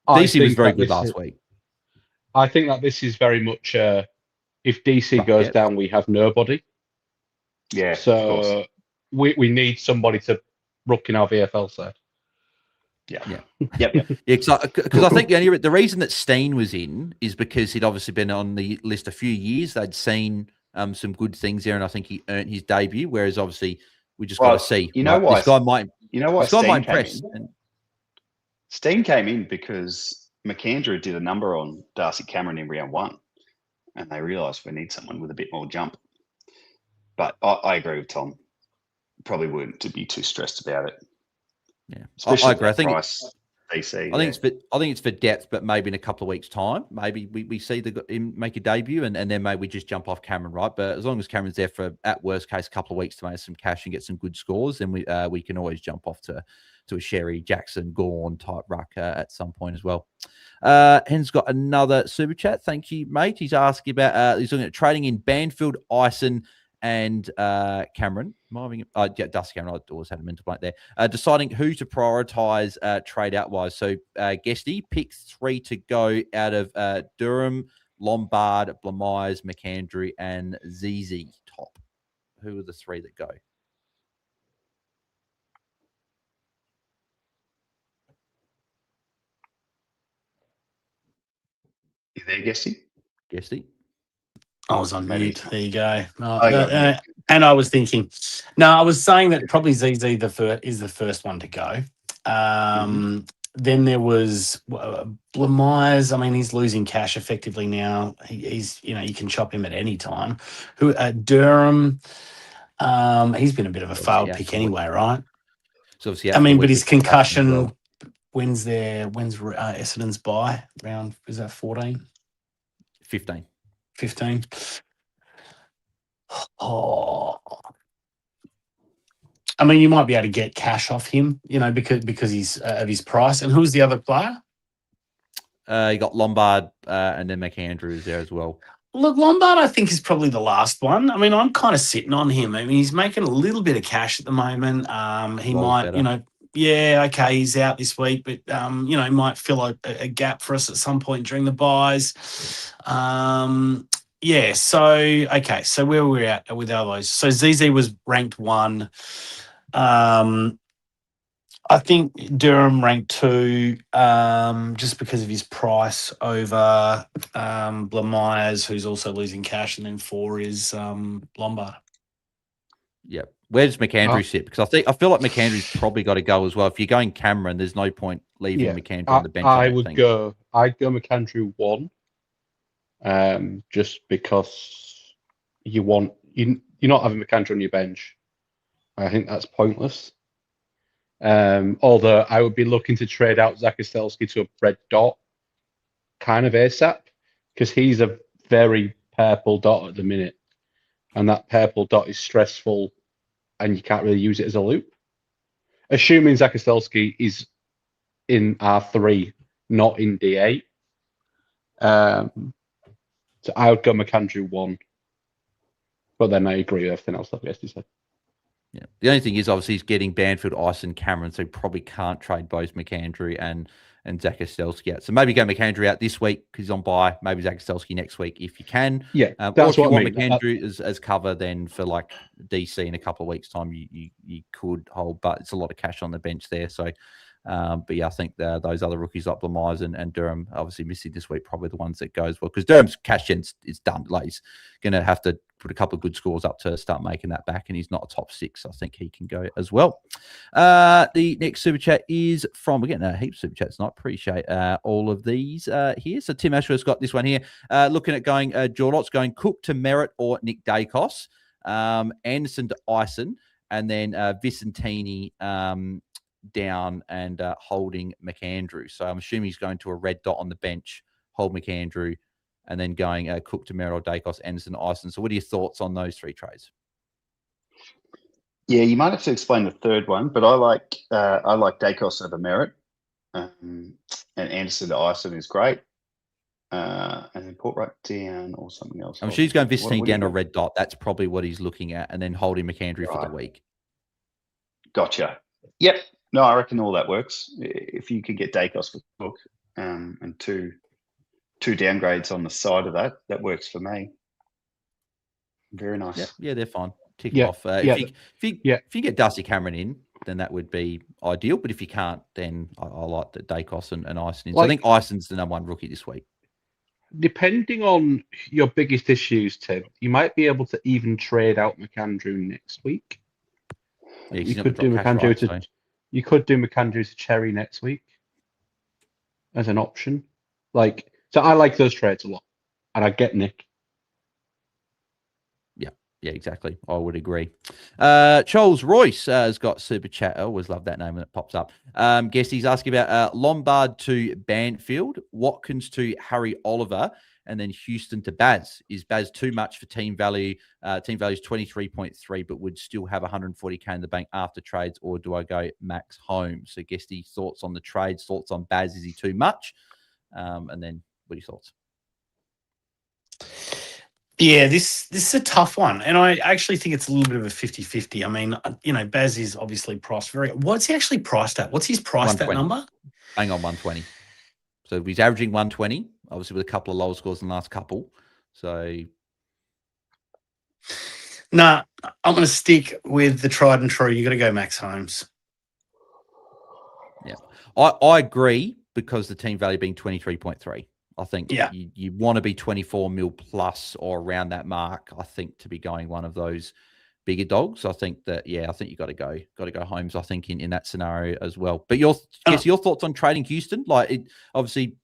DC was very good last week. I think that this is very much if DC goes down, we have nobody. Yeah. So we need somebody to rook in our VFL side. Yeah. Because I think the reason that Steen was in is because he'd obviously been on the list a few years. They'd seen some good things there, and I think he earned his debut. Whereas obviously we just got to see. You know why? This guy might. Steen came in? Steen came in because McAndrew did a number on Darcy Cameron in round 1, and they realised we need someone with a bit more jump. But I agree with Tom. Probably wouldn't to be too stressed about it. Yeah, Especially I agree. at that price. DC. I think it's for depth, but maybe in a couple of weeks' time, maybe we see him make a debut, and then maybe we just jump off Cameron, right? But as long as Cameron's there for, at worst case, a couple of weeks to make some cash and get some good scores, then we can always jump off to a Sherry, Jackson, Gorn type ruck at some point as well. Hen's got another super chat. Thank you, mate. He's asking about he's looking at trading in Banfield, Ison, and Cameron. Dusty Cameron, I always had a mental blank there. Deciding who to prioritize trade out wise. So Guesty picks 3 to go out of Durham, Lombard, Blamires, McAndrew, and ZZ Top. Who are the 3 that go? You there, Guesty? Guesty. I was on mute. There you go. And I was thinking, I was saying that probably ZZ is the first one to go. Then there was Blamires. I mean, he's losing cash effectively now. He's you can chop him at any time. Durham, he's been a bit of a failed pick anyway, right? So obviously, I mean, but his concussion. When's Essendon's bye round? Is that 14? 15. 15. Oh, I mean, you might be able to get cash off him, because he's of his price. And who's the other player? You got Lombard and then McAndrew is there as well. Look, Lombard, I think, is probably the last one. I mean, I'm kind of sitting on him. I mean, he's making a little bit of cash at the moment. He might, better. Okay, he's out this week, but he might fill a gap for us at some point during the buys. So where were we at with all those? So ZZ was ranked 1. I think Durham ranked 2, just because of his price over Blamires, who's also losing cash, and then 4 is Lombard. Yep. Where does McAndrew sit? Because I feel like McAndrew's probably got to go as well. If you're going Cameron, there's no point leaving McAndrew on the bench. I'd go McAndrew 1, just because you're not having McAndrew on your bench. I think that's pointless. Although I would be looking to trade out Zach Ostelski to a red dot kind of ASAP, because he's a very purple dot at the minute, and that purple dot is stressful and you can't really use it as a loop. Assuming Zach Ostelski is in R3, not in D8. So I would go McAndrew 1. But then I agree with everything else that Guesty said. Yeah. The only thing is, obviously, he's getting Banfield, Ison, Cameron, so he probably can't trade both McAndrew and Zach Ostelski out. So maybe go McAndrew out this week because he's on bye. Maybe Zach Ostelski next week if you can. Yeah, that's or if you want McAndrew as cover, then for like DC in a couple of weeks' time, you could hold, but it's a lot of cash on the bench there. So, but yeah, I think those other rookies like Blamires and Durham, obviously missing this week, probably the ones that go as well, because Durham's cash gen is done. Like, he's going to have to put a couple of good scores up to start making that back, and he's not a top 6. I think he can go as well. The next super chat is from, we're getting a heap of super chats tonight. Appreciate all of these here. So Tim Ashworth's got this one here. Looking at going Jordox, going Cook to Merritt or Nick Dacos, Anderson to Ison, and then Vicentini down and holding McAndrew. So I'm assuming he's going to a red dot on the bench, hold McAndrew, and then going Cook to Merritt, Dacos, Anderson, Ison. So what are your thoughts on those 3 trades? Yeah, you might have to explain the third one, but I like Dacos over Merritt, and Anderson to Ison is great, and then put right down or something else. I'm sure he's going Vicentini down to a red dot. That's probably what he's looking at, and then holding McAndrew for the week. Gotcha. Yep. No, I reckon all that works. If you could get Dacos for Cook, and two downgrades on the side of that works for me. Very nice. Yeah, they're fine. Tick off. If you get Dusty Cameron in, then that would be ideal. But if you can't, then I like the Dacos and Ison in. So I think Ison's the number 1 rookie this week. Depending on your biggest issues, Tim, you might be able to even trade out McAndrew next week. Yeah, you could do McAndrew You could do McAndrew to Cherry next week as an option. So I like those trades a lot, and I get Nick. Yeah, Yeah, exactly. I would agree. Charles Royce has got super chat. I always love that name when it pops up. Guesty's asking about Lombard to Banfield, Watkins to Harry Oliver, and then Houston to Baz. Is Baz too much for team value? Team value is 23.3, but would still have 140k in the bank after trades, or do I go Max home? So Guesty, thoughts on the trades, thoughts on Baz. Is he too much? And then what are your thoughts? Yeah, this is a tough one. And I actually think it's a little bit of a 50-50. I mean, Baz is obviously priced what's he actually priced at? What's his price at number? Hang on, 120. So he's averaging 120, obviously with a couple of lower scores in the last couple. So Nah, I'm going to stick with the tried and true. You got to go Max Holmes. Yeah, I agree, because the team value being 23.3. I think you want to be 24 mil plus or around that mark, I think, to be going one of those bigger dogs. I think that, I think you got to go Holmes, I think, in that scenario as well. But your thoughts on trading Houston? Like, it obviously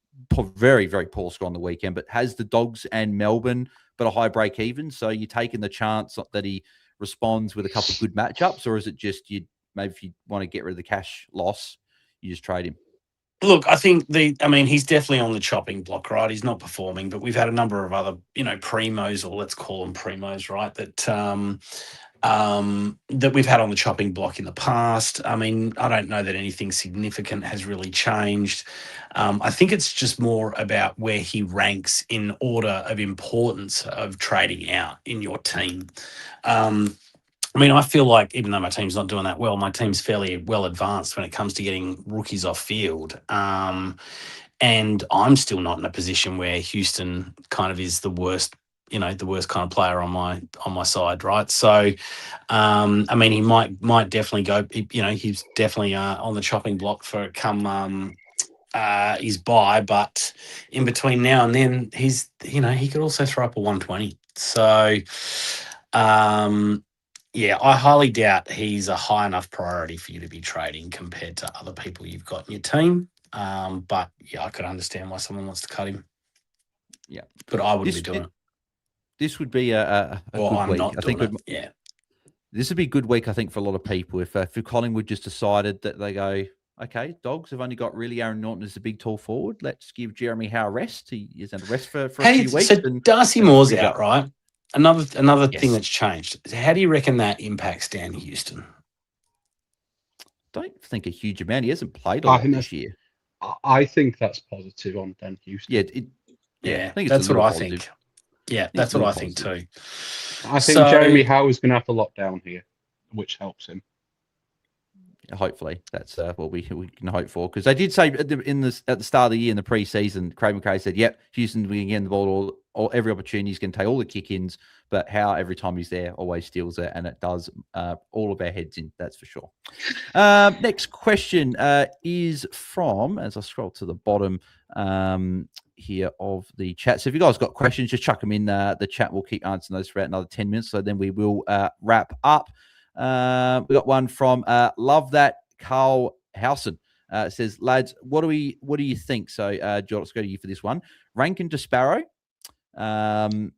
very, very poor score on the weekend, but has the Dogs and Melbourne but a high break even? So you're taking the chance that he responds with a couple of good matchups, or is it just maybe if you want to get rid of the cash loss, you just trade him? Look, I think he's definitely on the chopping block, right? He's not performing, but we've had a number of other, primos, or let's call them primos, right? That we've had on the chopping block in the past. I mean, I don't know that anything significant has really changed. I think it's just more about where he ranks in order of importance of trading out in your team. I mean, I feel like even though my team's not doing that well, my team's fairly well advanced when it comes to getting rookies off field. And I'm still not in a position where Houston kind of is the worst kind of player on my side, right? So, I mean, he might definitely go. He's definitely on the chopping block for come his buy, but in between now and then, he could also throw up a 120. So, yeah, I highly doubt he's a high enough priority for you to be trading compared to other people you've got in your team. But yeah, I could understand why someone wants to cut him. Yeah, but I wouldn't be doing it. This would be a good I'm week. not I think. doing it. Yeah, this would be a good week, I think, for a lot of people. If Collingwood just decided that they go, okay, Dogs have only got really Aaron Norton as a big tall forward. Let's give Jeremy Howe a rest. He is under rest for a few weeks. So Darcy Moore's out, up. right? Another thing that's changed. How do you reckon that impacts Dan Houston? Don't think a huge amount. He hasn't played a lot this year. I think that's positive on Dan Houston. Yeah, I think that's what I think. Yeah, that's what I think too. I think Jeremy Howe is going to have to lock down here, which helps him. Hopefully, that's what we can hope for. Because they did say at the start of the year in the preseason, Craig McRae said, "Yep, Houston's going to get the ball every opportunity. He's going to take all the kick-ins, but Howe every time he's there always steals it, and it does all of our heads in. That's for sure." Next question is from, as I scroll to the bottom here of the chat. So if you guys got questions, just chuck them in the chat. We'll keep answering those for about another 10 minutes. So then we will wrap up. We got one from Love That Carl Howson. It says, lads, what do you think? So Jordy, let's go to you for this one. Rankin to Sparrow, Horn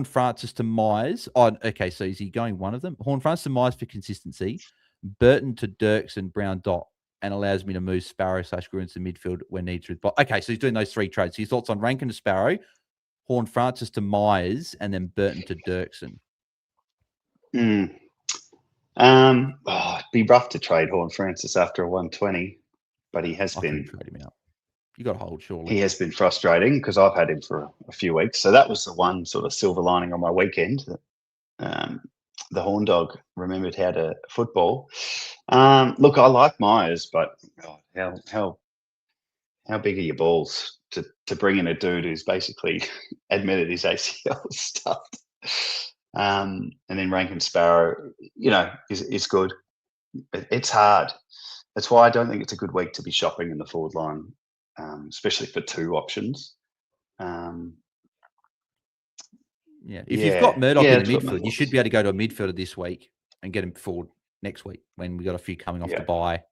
Francis to Myers. Oh, okay. So is he going one of them? Horn Francis to Myers for consistency, Burton to Dirks and Brown Dot, and allows me to move Sparrow / Gruen to midfield when needed. Okay, so he's doing those three trades. So your thoughts on Rankin to Sparrow, Horn Francis to Myers, and then Burton to Dirksen? It'd be rough to trade Horn Francis after a 120, but he has been. Trade him out. You got to hold, surely. He has been frustrating because I've had him for a few weeks. So that was the one sort of silver lining on my weekend. The Horn Dog remembered how to football. Look, I like Myers, but God, how big are your balls to bring in a dude who's basically admitted his ACL stuff? And then Rankin Sparrow, is good. It's hard. That's why I don't think it's a good week to be shopping in the forward line, especially for two options. If you've got Murdoch in the midfield, you should be able to go to a midfielder this week and get him forward next week when we got a few coming off the bye.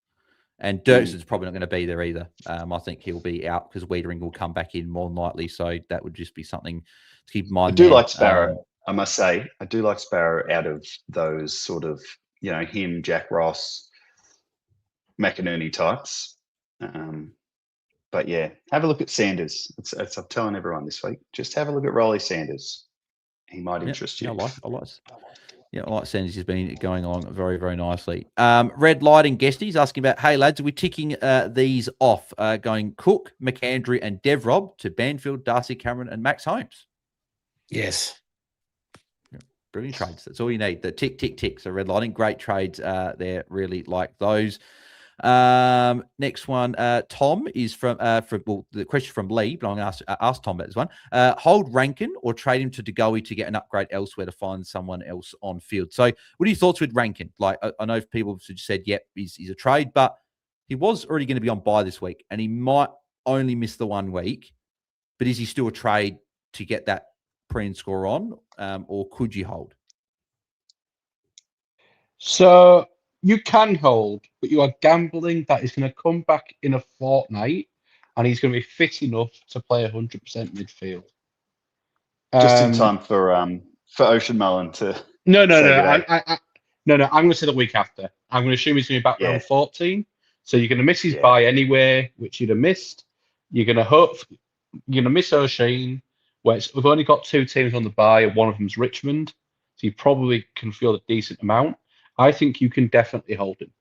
And Dirksen's probably not going to be there either. I think he'll be out because Wiedering will come back in more than likely. So that would just be something to keep in mind. I do like Sparrow. I must say, I do like Sparrow out of those sort of, him, Jack Ross, McInerney types. But yeah, have a look at Sanders. I'm telling everyone this week, just have a look at Rolly Sanders. He might interest you. I like Sanders. Has been going along very, very nicely. Red Light and Guesty's asking about, hey lads, are we ticking these off? Going Cook, McAndrew, and Dev Rob to Banfield, Darcy Cameron, and Max Holmes. Yes. Brilliant trades. That's all you need. The tick, tick, tick. So Red Lighting, great trades there. Really like those. Next one, Tom is from the question from Lee, but I'm going to ask Tom about this one. Hold Rankin or trade him to DeGoey to get an upgrade elsewhere to find someone else on field. So what are your thoughts with Rankin? Like, I know people have said, yep, he's a trade, but he was already going to be on bye this week and he might only miss the 1 week, but is he still a trade to get that pre-in score on, or could you hold? So you can hold, but you are gambling that he's going to come back in a fortnight and he's going to be fit enough to play 100% midfield. Just in time for Ocean Mullen to. No. I'm going to say the week after. I'm going to assume he's going to be back round 14. So you're going to miss his bye anyway, which you'd have missed. You're going to miss O'Shane, where we've only got 2 teams on the bye, and one of them's Richmond. So you probably can feel a decent amount. I think you can definitely hold him.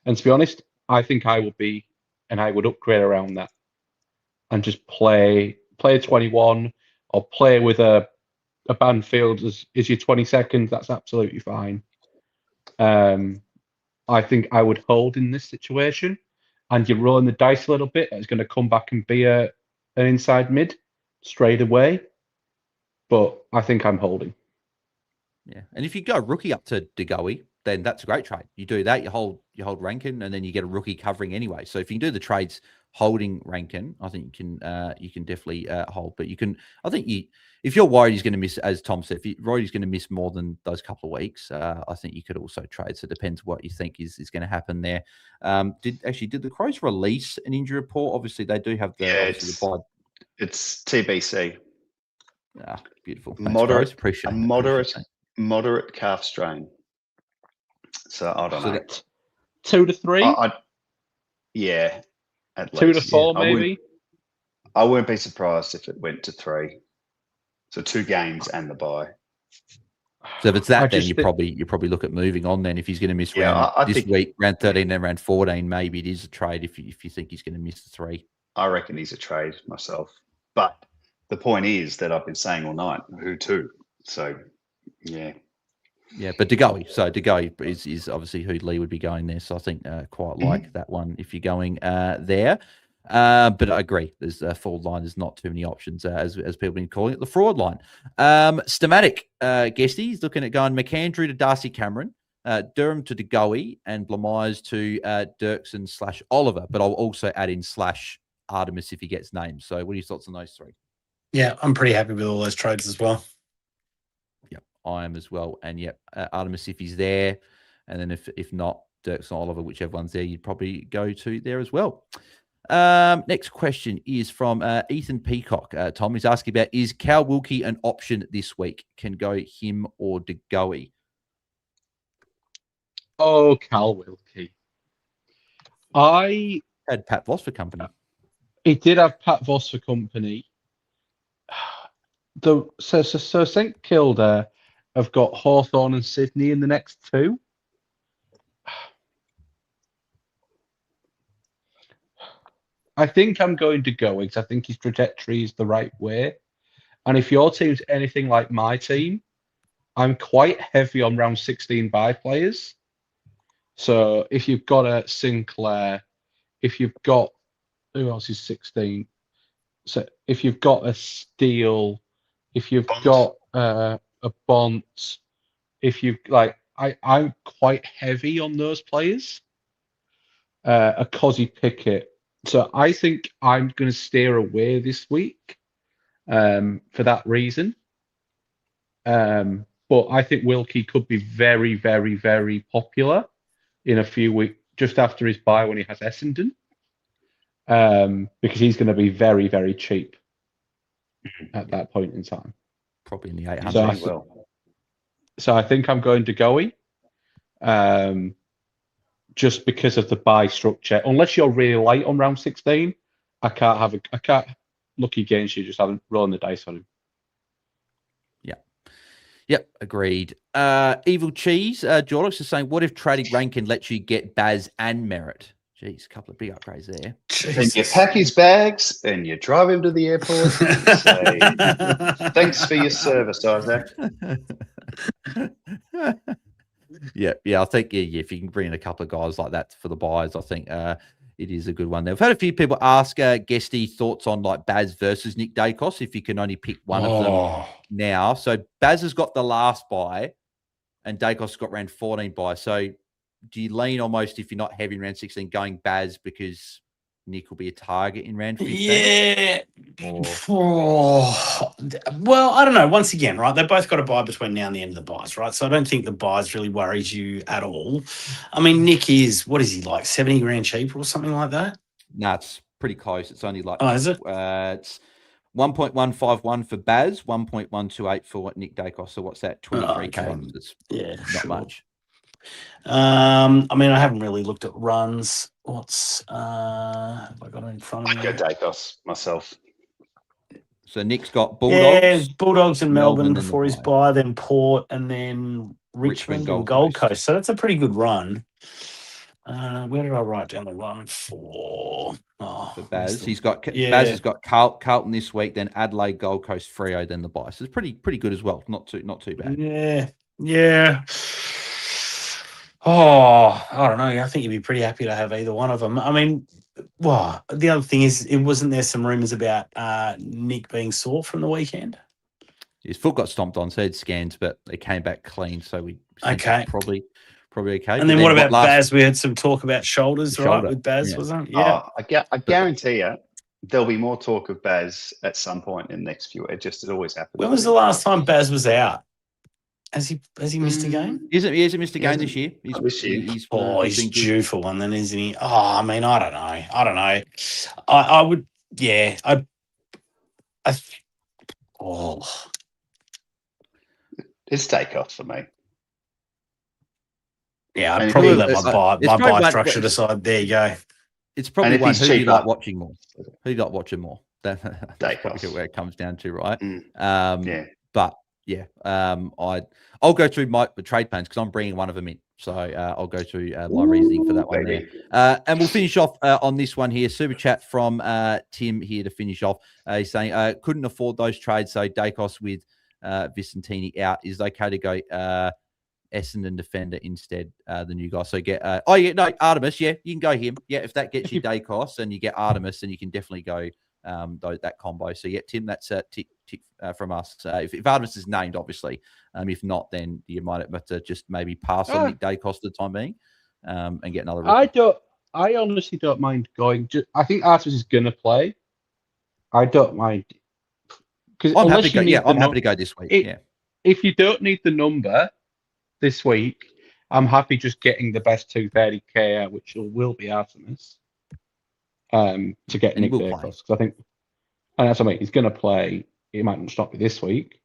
And to be honest, I think I would upgrade around that and just play 21 or play with a Banfield as your 22nd. That's absolutely fine. I think I would hold in this situation, and you're rolling the dice a little bit. It's going to come back and be an inside mid straight away. But I think I'm holding. Yeah, and if you go rookie up to DeGoey, then that's a great trade. You do that, you hold Rankin, and then you get a rookie covering anyway. So if you can do the trades holding Rankin, I think you can definitely hold. But if you're worried he's going to miss, as Tom said, if you're worried he's going to miss more than those couple of weeks, I think you could also trade. So it depends what you think is going to happen there. Did the Crows release an injury report? Obviously, they do have it's TBC. Ah, beautiful. Thanks, Crows. Moderate calf strain. So I don't know. 2 to 3? Yeah, at 2 least. to 4 maybe. I wouldn't be surprised if it went to 3. So 2 games and the bye. So if it's that, then you probably look at moving on. Then if he's going to miss this week, round 13 and round 14, maybe it is a trade. If you think he's going to miss the 3, I reckon he's a trade myself. But the point is that I've been saying all night, who to? So yeah. Yeah, but DeGoey is obviously who Lee would be going there. So I think quite like that one if you're going there. But I agree. There's a forward line. There's not too many options as people have been calling it the fraud line. Stamatic Guesty is looking at going McAndrew to Darcy Cameron, Durham to DeGoey, and Blamires to Dirksen / Oliver. But I'll also add in / Artemis if he gets named. So what are your thoughts on those 3? Yeah, I'm pretty happy with all those trades as well. I am as well. And Artemis if he's there. And then if not, Dirksen or Oliver, whichever one's there, you'd probably go to there as well. Next question is from Ethan Peacock. Tom is asking about, is Cal Wilkie an option this week? Can go him or DeGoey? Oh, Cal Wilkie. I had Pat Voss for company. He did have Pat Voss for company. So St Kilda have got Hawthorn and Sydney in the next 2. I think I'm going to go because I think his trajectory is the right way. And if your team's anything like my team, I'm quite heavy on round 16 bye players. So if you've got a Sinclair, if you've got, who else is 16? So if you've got a Steele, if you've got a Bont, if you've I'm quite heavy on those players. A Cozzy Pickett. So I think I'm going to steer away this week for that reason. But I think Wilkie could be very, very, very popular in a few weeks, just after his bye when he has Essendon, because he's going to be very, very cheap at that point in time. probably in the 800s. So I think I'm going to Goey, just because of the buy structure. Unless you're really light on round 16, I can't lucky against you just having rolling the dice on him. Yep, agreed. Evil Cheese, Jordox is saying, what if trading Rankin lets you get Baz and Merit? Jeez, a couple of big upgrades there. Then you pack his bags and you drive him to the airport and you say, thanks for your service, Isaac. Yeah, I think if you can bring in a couple of guys like that for the buys, I think it is a good one there. We've had a few people ask Guesty thoughts on like Baz versus Nick Dacos, if you can only pick one of them now. So Baz has got the last buy and Dacos got round 14 buy. So do you lean almost, if you're not heavy in round 16, going Baz because Nick will be a target in round 15? Yeah. Well, I don't know. Once again, right, they've both got a buy between now and the end of the buys, right? So I don't think the buys really worries you at all. I mean, Nick is, what is he, like 70 grand cheaper or something like that? No, it's pretty close. It's only like, is it? It's 1.151 for Baz, 1.128 for Nick Dacos. So what's that? 23K. That's not much. I mean, I haven't really looked at runs. What's have I got it in front of me? I go Dacos myself. So Nick's got Bulldogs. Yeah, Bulldogs in Melbourne and before his buy, then Port, and then Richmond and Gold Coast. So that's a pretty good run. Where did I write down the run for? For Baz. He's got Baz has got Carlton this week, then Adelaide, Gold Coast, Freo, then the buy. So it's pretty good as well. Not too bad. Yeah. Oh, I don't know. I think you'd be pretty happy to have either one of them. I mean, well, the other thing is, wasn't there some rumours about Nick being sore from the weekend? His foot got stomped on, so he had scans, but they came back clean. So we probably okay. And then what about Baz? We had some talk about shoulders, right? With Baz, wasn't it? Yeah. I guarantee you, there'll be more talk of Baz at some point in the next few. It always happens. When was the last time Baz was out? Has he missed a game? He hasn't missed a game this year. He's due for one then, isn't he? Oh, I mean, I don't know. I would, yeah. It's takeoff for me. Yeah, I'd probably let my buy structure decide. There you go. It's probably one who you like watching more. Who you like watching more? That's probably where it comes down to, right? But yeah, I'll go through my trade plans because I'm bringing one of them in. So I'll go through my reasoning for that one there. And we'll finish off on this one here. Super chat from Tim here to finish off. He's saying, couldn't afford those trades. So Dacos with Vicentini out. Is it okay to go Essendon defender instead, the new guy? So get, Artemis. Yeah, you can go him. Yeah, if that gets you Dacos and you get Artemis, then you can definitely go that combo. So yeah, Tim, that's a tick from us. If Artemis is named, obviously. If not, then you might have to just maybe pass on Nick Dacos for the time being and get another rookie. I honestly don't mind going. I think Artemis is going to play. I don't mind. I'm happy to go this week. If you don't need the number this week, I'm happy just getting the best 230k out, which will be Artemis, to get Nick Dacos. Because I think, and that's what I mean, he's going to play. It might not stop me this week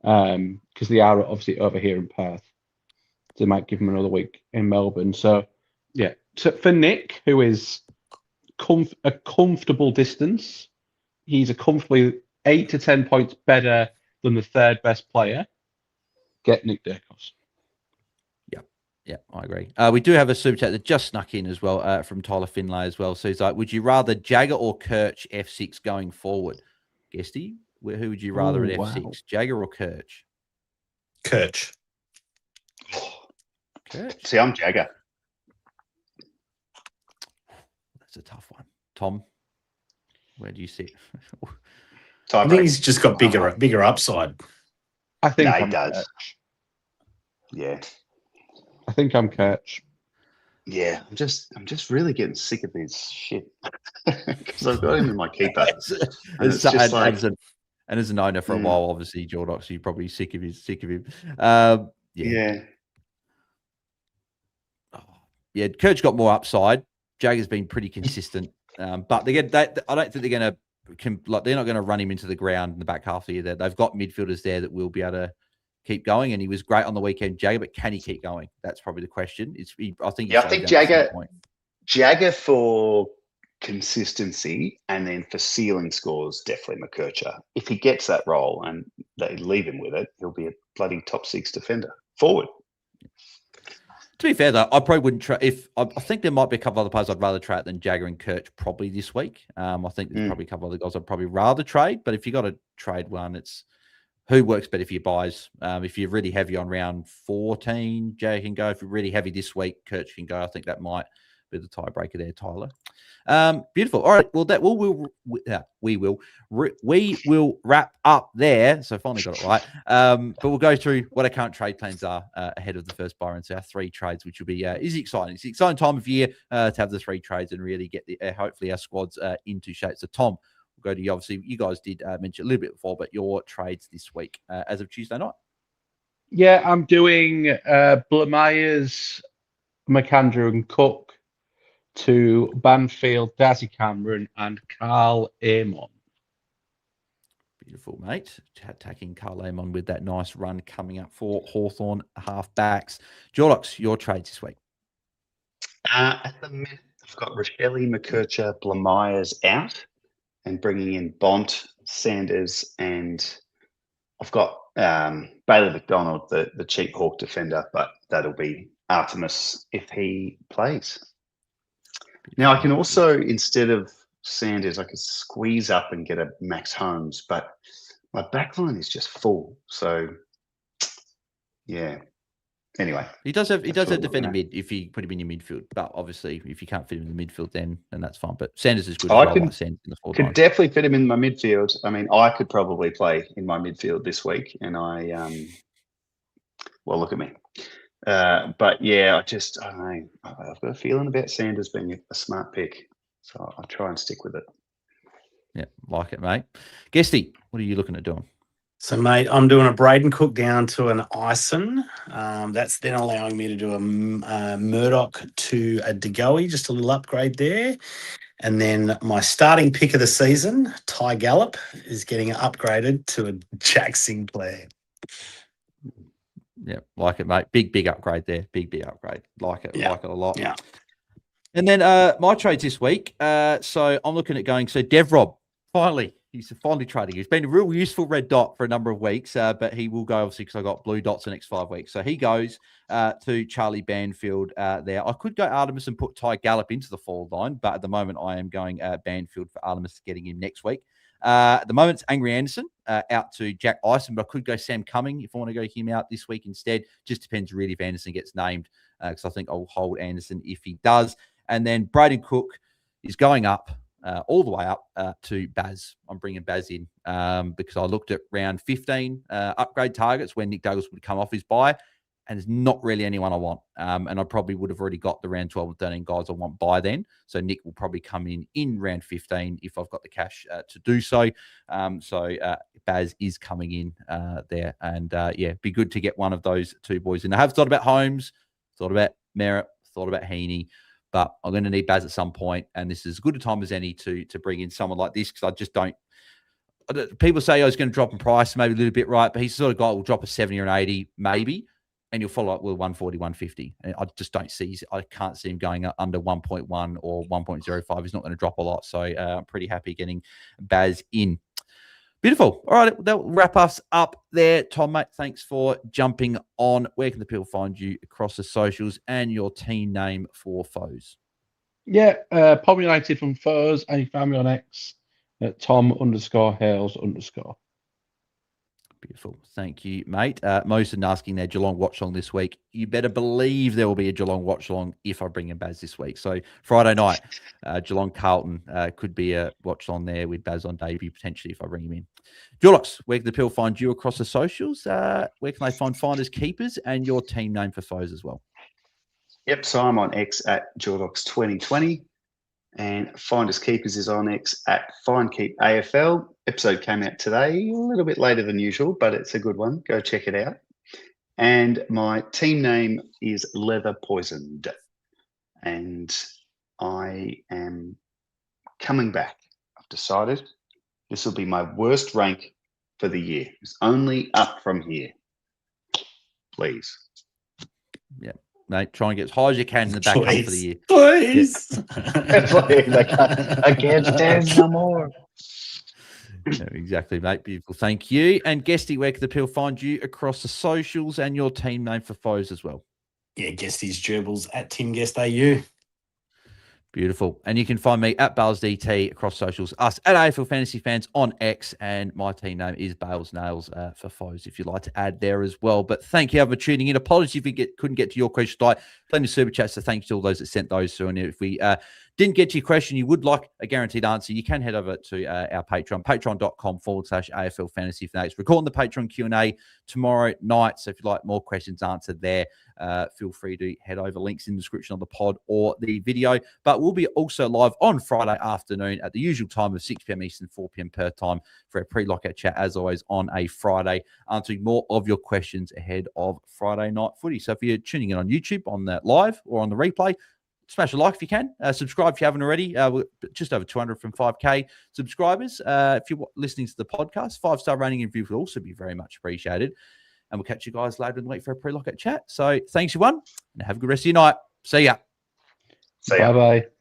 because they are obviously over here in Perth. They might give him another week in Melbourne. So, yeah. So for Nick, who is a comfortable distance, he's a comfortably 8 to 10 points better than the third best player. Get Nick Dacos. Yeah, I agree. We do have a super chat that just snuck in as well from Tyler Finlay as well. So he's like, would you rather Jagger or Kirch F6 going forward? Guesty, who would you rather at F6, Jagger or Kirch? Kirch. See, I'm Jagger. That's a tough one. Tom, where do you sit? I think he's just got bigger upside. I think he does. Yeah. I think I'm Kirch. Yeah, I'm just really getting sick of this shit because I've got him in my keeper. And as an owner for a while, obviously, Jordox, you're probably sick of him. Yeah. Kirch got more upside. Jagger's been pretty consistent, but I don't think they're going to they're not going to run him into the ground in the back half of the year. They've got midfielders there that will be able to keep going, and he was great on the weekend, Jagger. But can he keep going? That's probably the question. I think Jagger for consistency, and then for ceiling scores, definitely McKercher. If he gets that role and they leave him with it, he'll be a bloody top 6 defender forward. To be fair, though, I probably wouldn't trade. I think there might be a couple other players I'd rather trade than Jagger and Kirch probably this week. I think there's probably a couple other guys I'd probably rather trade. But if you got to trade one, it's who works better for your buys. If you're really heavy on round 14, Jagger can go. If you're really heavy this week, Kirch can go. I think that might be the tiebreaker there, Tyler. Beautiful. All right. Well, we will wrap up there. So finally got it right. But we'll go through what our current trade plans are ahead of the first buy round. So our 3 trades, which will be is exciting. It's an exciting time of year to have the 3 trades and really get hopefully our squads into shape. So Tom, we'll go to you. Obviously, you guys did mention a little bit before, but your trades this week as of Tuesday night. Yeah, I'm doing Blamires, McAndrew, and Cook to Banfield, Dazzy Cameron, and Carl Amon. Beautiful, mate. Attacking Carl Amon with that nice run coming up for Hawthorn half-backs. Jordox, your trades this week. At the minute, I've got Rochelle, McKercher, Blamires out and bringing in Bont, Sanders, and I've got Bailey McDonald, the cheap Hawk defender, but that'll be Artemis if he plays. Now, I can also, instead of Sanders, I could squeeze up and get a Max Holmes, but my backline is just full. So, yeah. Anyway. He does have defender mid if you put him in your midfield. But obviously, if you can't fit him in the midfield, then that's fine. But Sanders is good. I could definitely fit him in my midfield. I mean, I could probably play in my midfield this week. And well, look at me. But yeah, I don't know. I've got a feeling about Sanders being a smart pick, so I'll try and stick with it. Yeah, like it, mate. Guesty, what are you looking at doing? So, mate, I'm doing a Braden Cook down to an Ison. That's then allowing me to do a Murdoch to a DeGoey, just a little upgrade there. And then my starting pick of the season, Ty Gallop, is getting upgraded to a Jack Sinclair. Yeah, like it, mate. Big upgrade there. Big upgrade. Like it a lot. Yeah. And then my trades this week. So I'm looking at going. So Dev Rob, he's finally trading. He's been a real useful red dot for a number of weeks, but he will go obviously because I got blue dots the next 5 weeks. So he goes to Charlie Banfield there. I could go Artemis and put Ty Gallop into the forward line, but at the moment I am going Banfield for Artemis, getting him next week. At the moment, it's Angry Anderson out to Jack Ison, but I could go Sam Cumming if I want to go him out this week instead. Just depends really if Anderson gets named, because I think I'll hold Anderson if he does. And then Braden Cook is going up, all the way up to Baz. I'm bringing Baz in because I looked at round 15 upgrade targets when Nick Douglas would come off his bye, and there's not really anyone I want. And I probably would have already got the round 12 and 13 guys I want by then. So Nick will probably come in round 15 if I've got the cash to do so. So Baz is coming in there. And be good to get one of those 2 boys in. I have thought about Holmes, thought about Merritt, thought about Heaney, but I'm going to need Baz at some point. And this is as good a time as any to bring in someone like this, because I just don't. People say he's going to drop in price, maybe a little bit, right? But he's the sort of guy who will drop a 70 or an 80, maybe. And you'll follow up with 140, 150. And I just I can't see him going under 1.1 or 1.05. He's not going to drop a lot. So I'm pretty happy getting Baz in. Beautiful. All right, that'll wrap us up there. Tom, mate, thanks for jumping on. Where can the people find you across the socials and your team name for foes? Yeah, Pom United from foes, and you find me on X at Tom_Hales_. Beautiful. Thank you, mate. Most are asking their Geelong watch-along this week. You better believe there will be a Geelong watch-along if I bring in Baz this week. So Friday night, Geelong Carlton could be a watch-along there with Baz on debut, potentially, if I bring him in. Jordox, where can the people find you across the socials? Where can they find Finders Keepers and your team name for foes as well? Yep, so I'm on X at Jordox 2020. And Finders Keepers is on X at FindKeep AFL. Episode came out today, a little bit later than usual, but it's a good one. Go check it out. And my team name is Leather Poisoned. And I am coming back. I've decided This will be my worst rank for the year. It's only up from here. Please. Yeah, mate, try and get as high as you can in the back half of the year. Please. I can't stand no more. Yeah, exactly, mate. Beautiful. Thank you. And Guesty, where can the people find you across the socials and your team name for foes as well? Yeah, Guesty's Gerbils at Team Guest AU. Beautiful. And you can find me at BAILSDT across socials, us at AFL Fantasy Fans on X, and my team name is Bales Nails for foes, if you'd like to add there as well. But thank you for tuning in. Apologies if we couldn't get to your question tonight. Plenty of super chats, so thanks to all those that sent those through. And if we didn't get to your question, you would like a guaranteed answer, you can head over to our Patreon, patreon.com/AFL Fantasy Fanatics. Recording the Patreon Q&A tomorrow night, so if you'd like more questions answered there, feel free to head over. Links in the description of the pod or the video. But we'll be also live on Friday afternoon at the usual time of 6 p.m. Eastern, 4 p.m. per time for a pre-lockout chat, as always, on a Friday, answering more of your questions ahead of Friday night footy. So if you're tuning in on YouTube, on the live or on the replay, smash a like if you can. Subscribe if you haven't already. We're just over 200 from 5K subscribers. If you're listening to the podcast, 5-star rating and review would also be very much appreciated. And we'll catch you guys later in the week for a pre-lockout chat. So thanks, everyone, and have a good rest of your night. See ya. See ya. Bye-bye.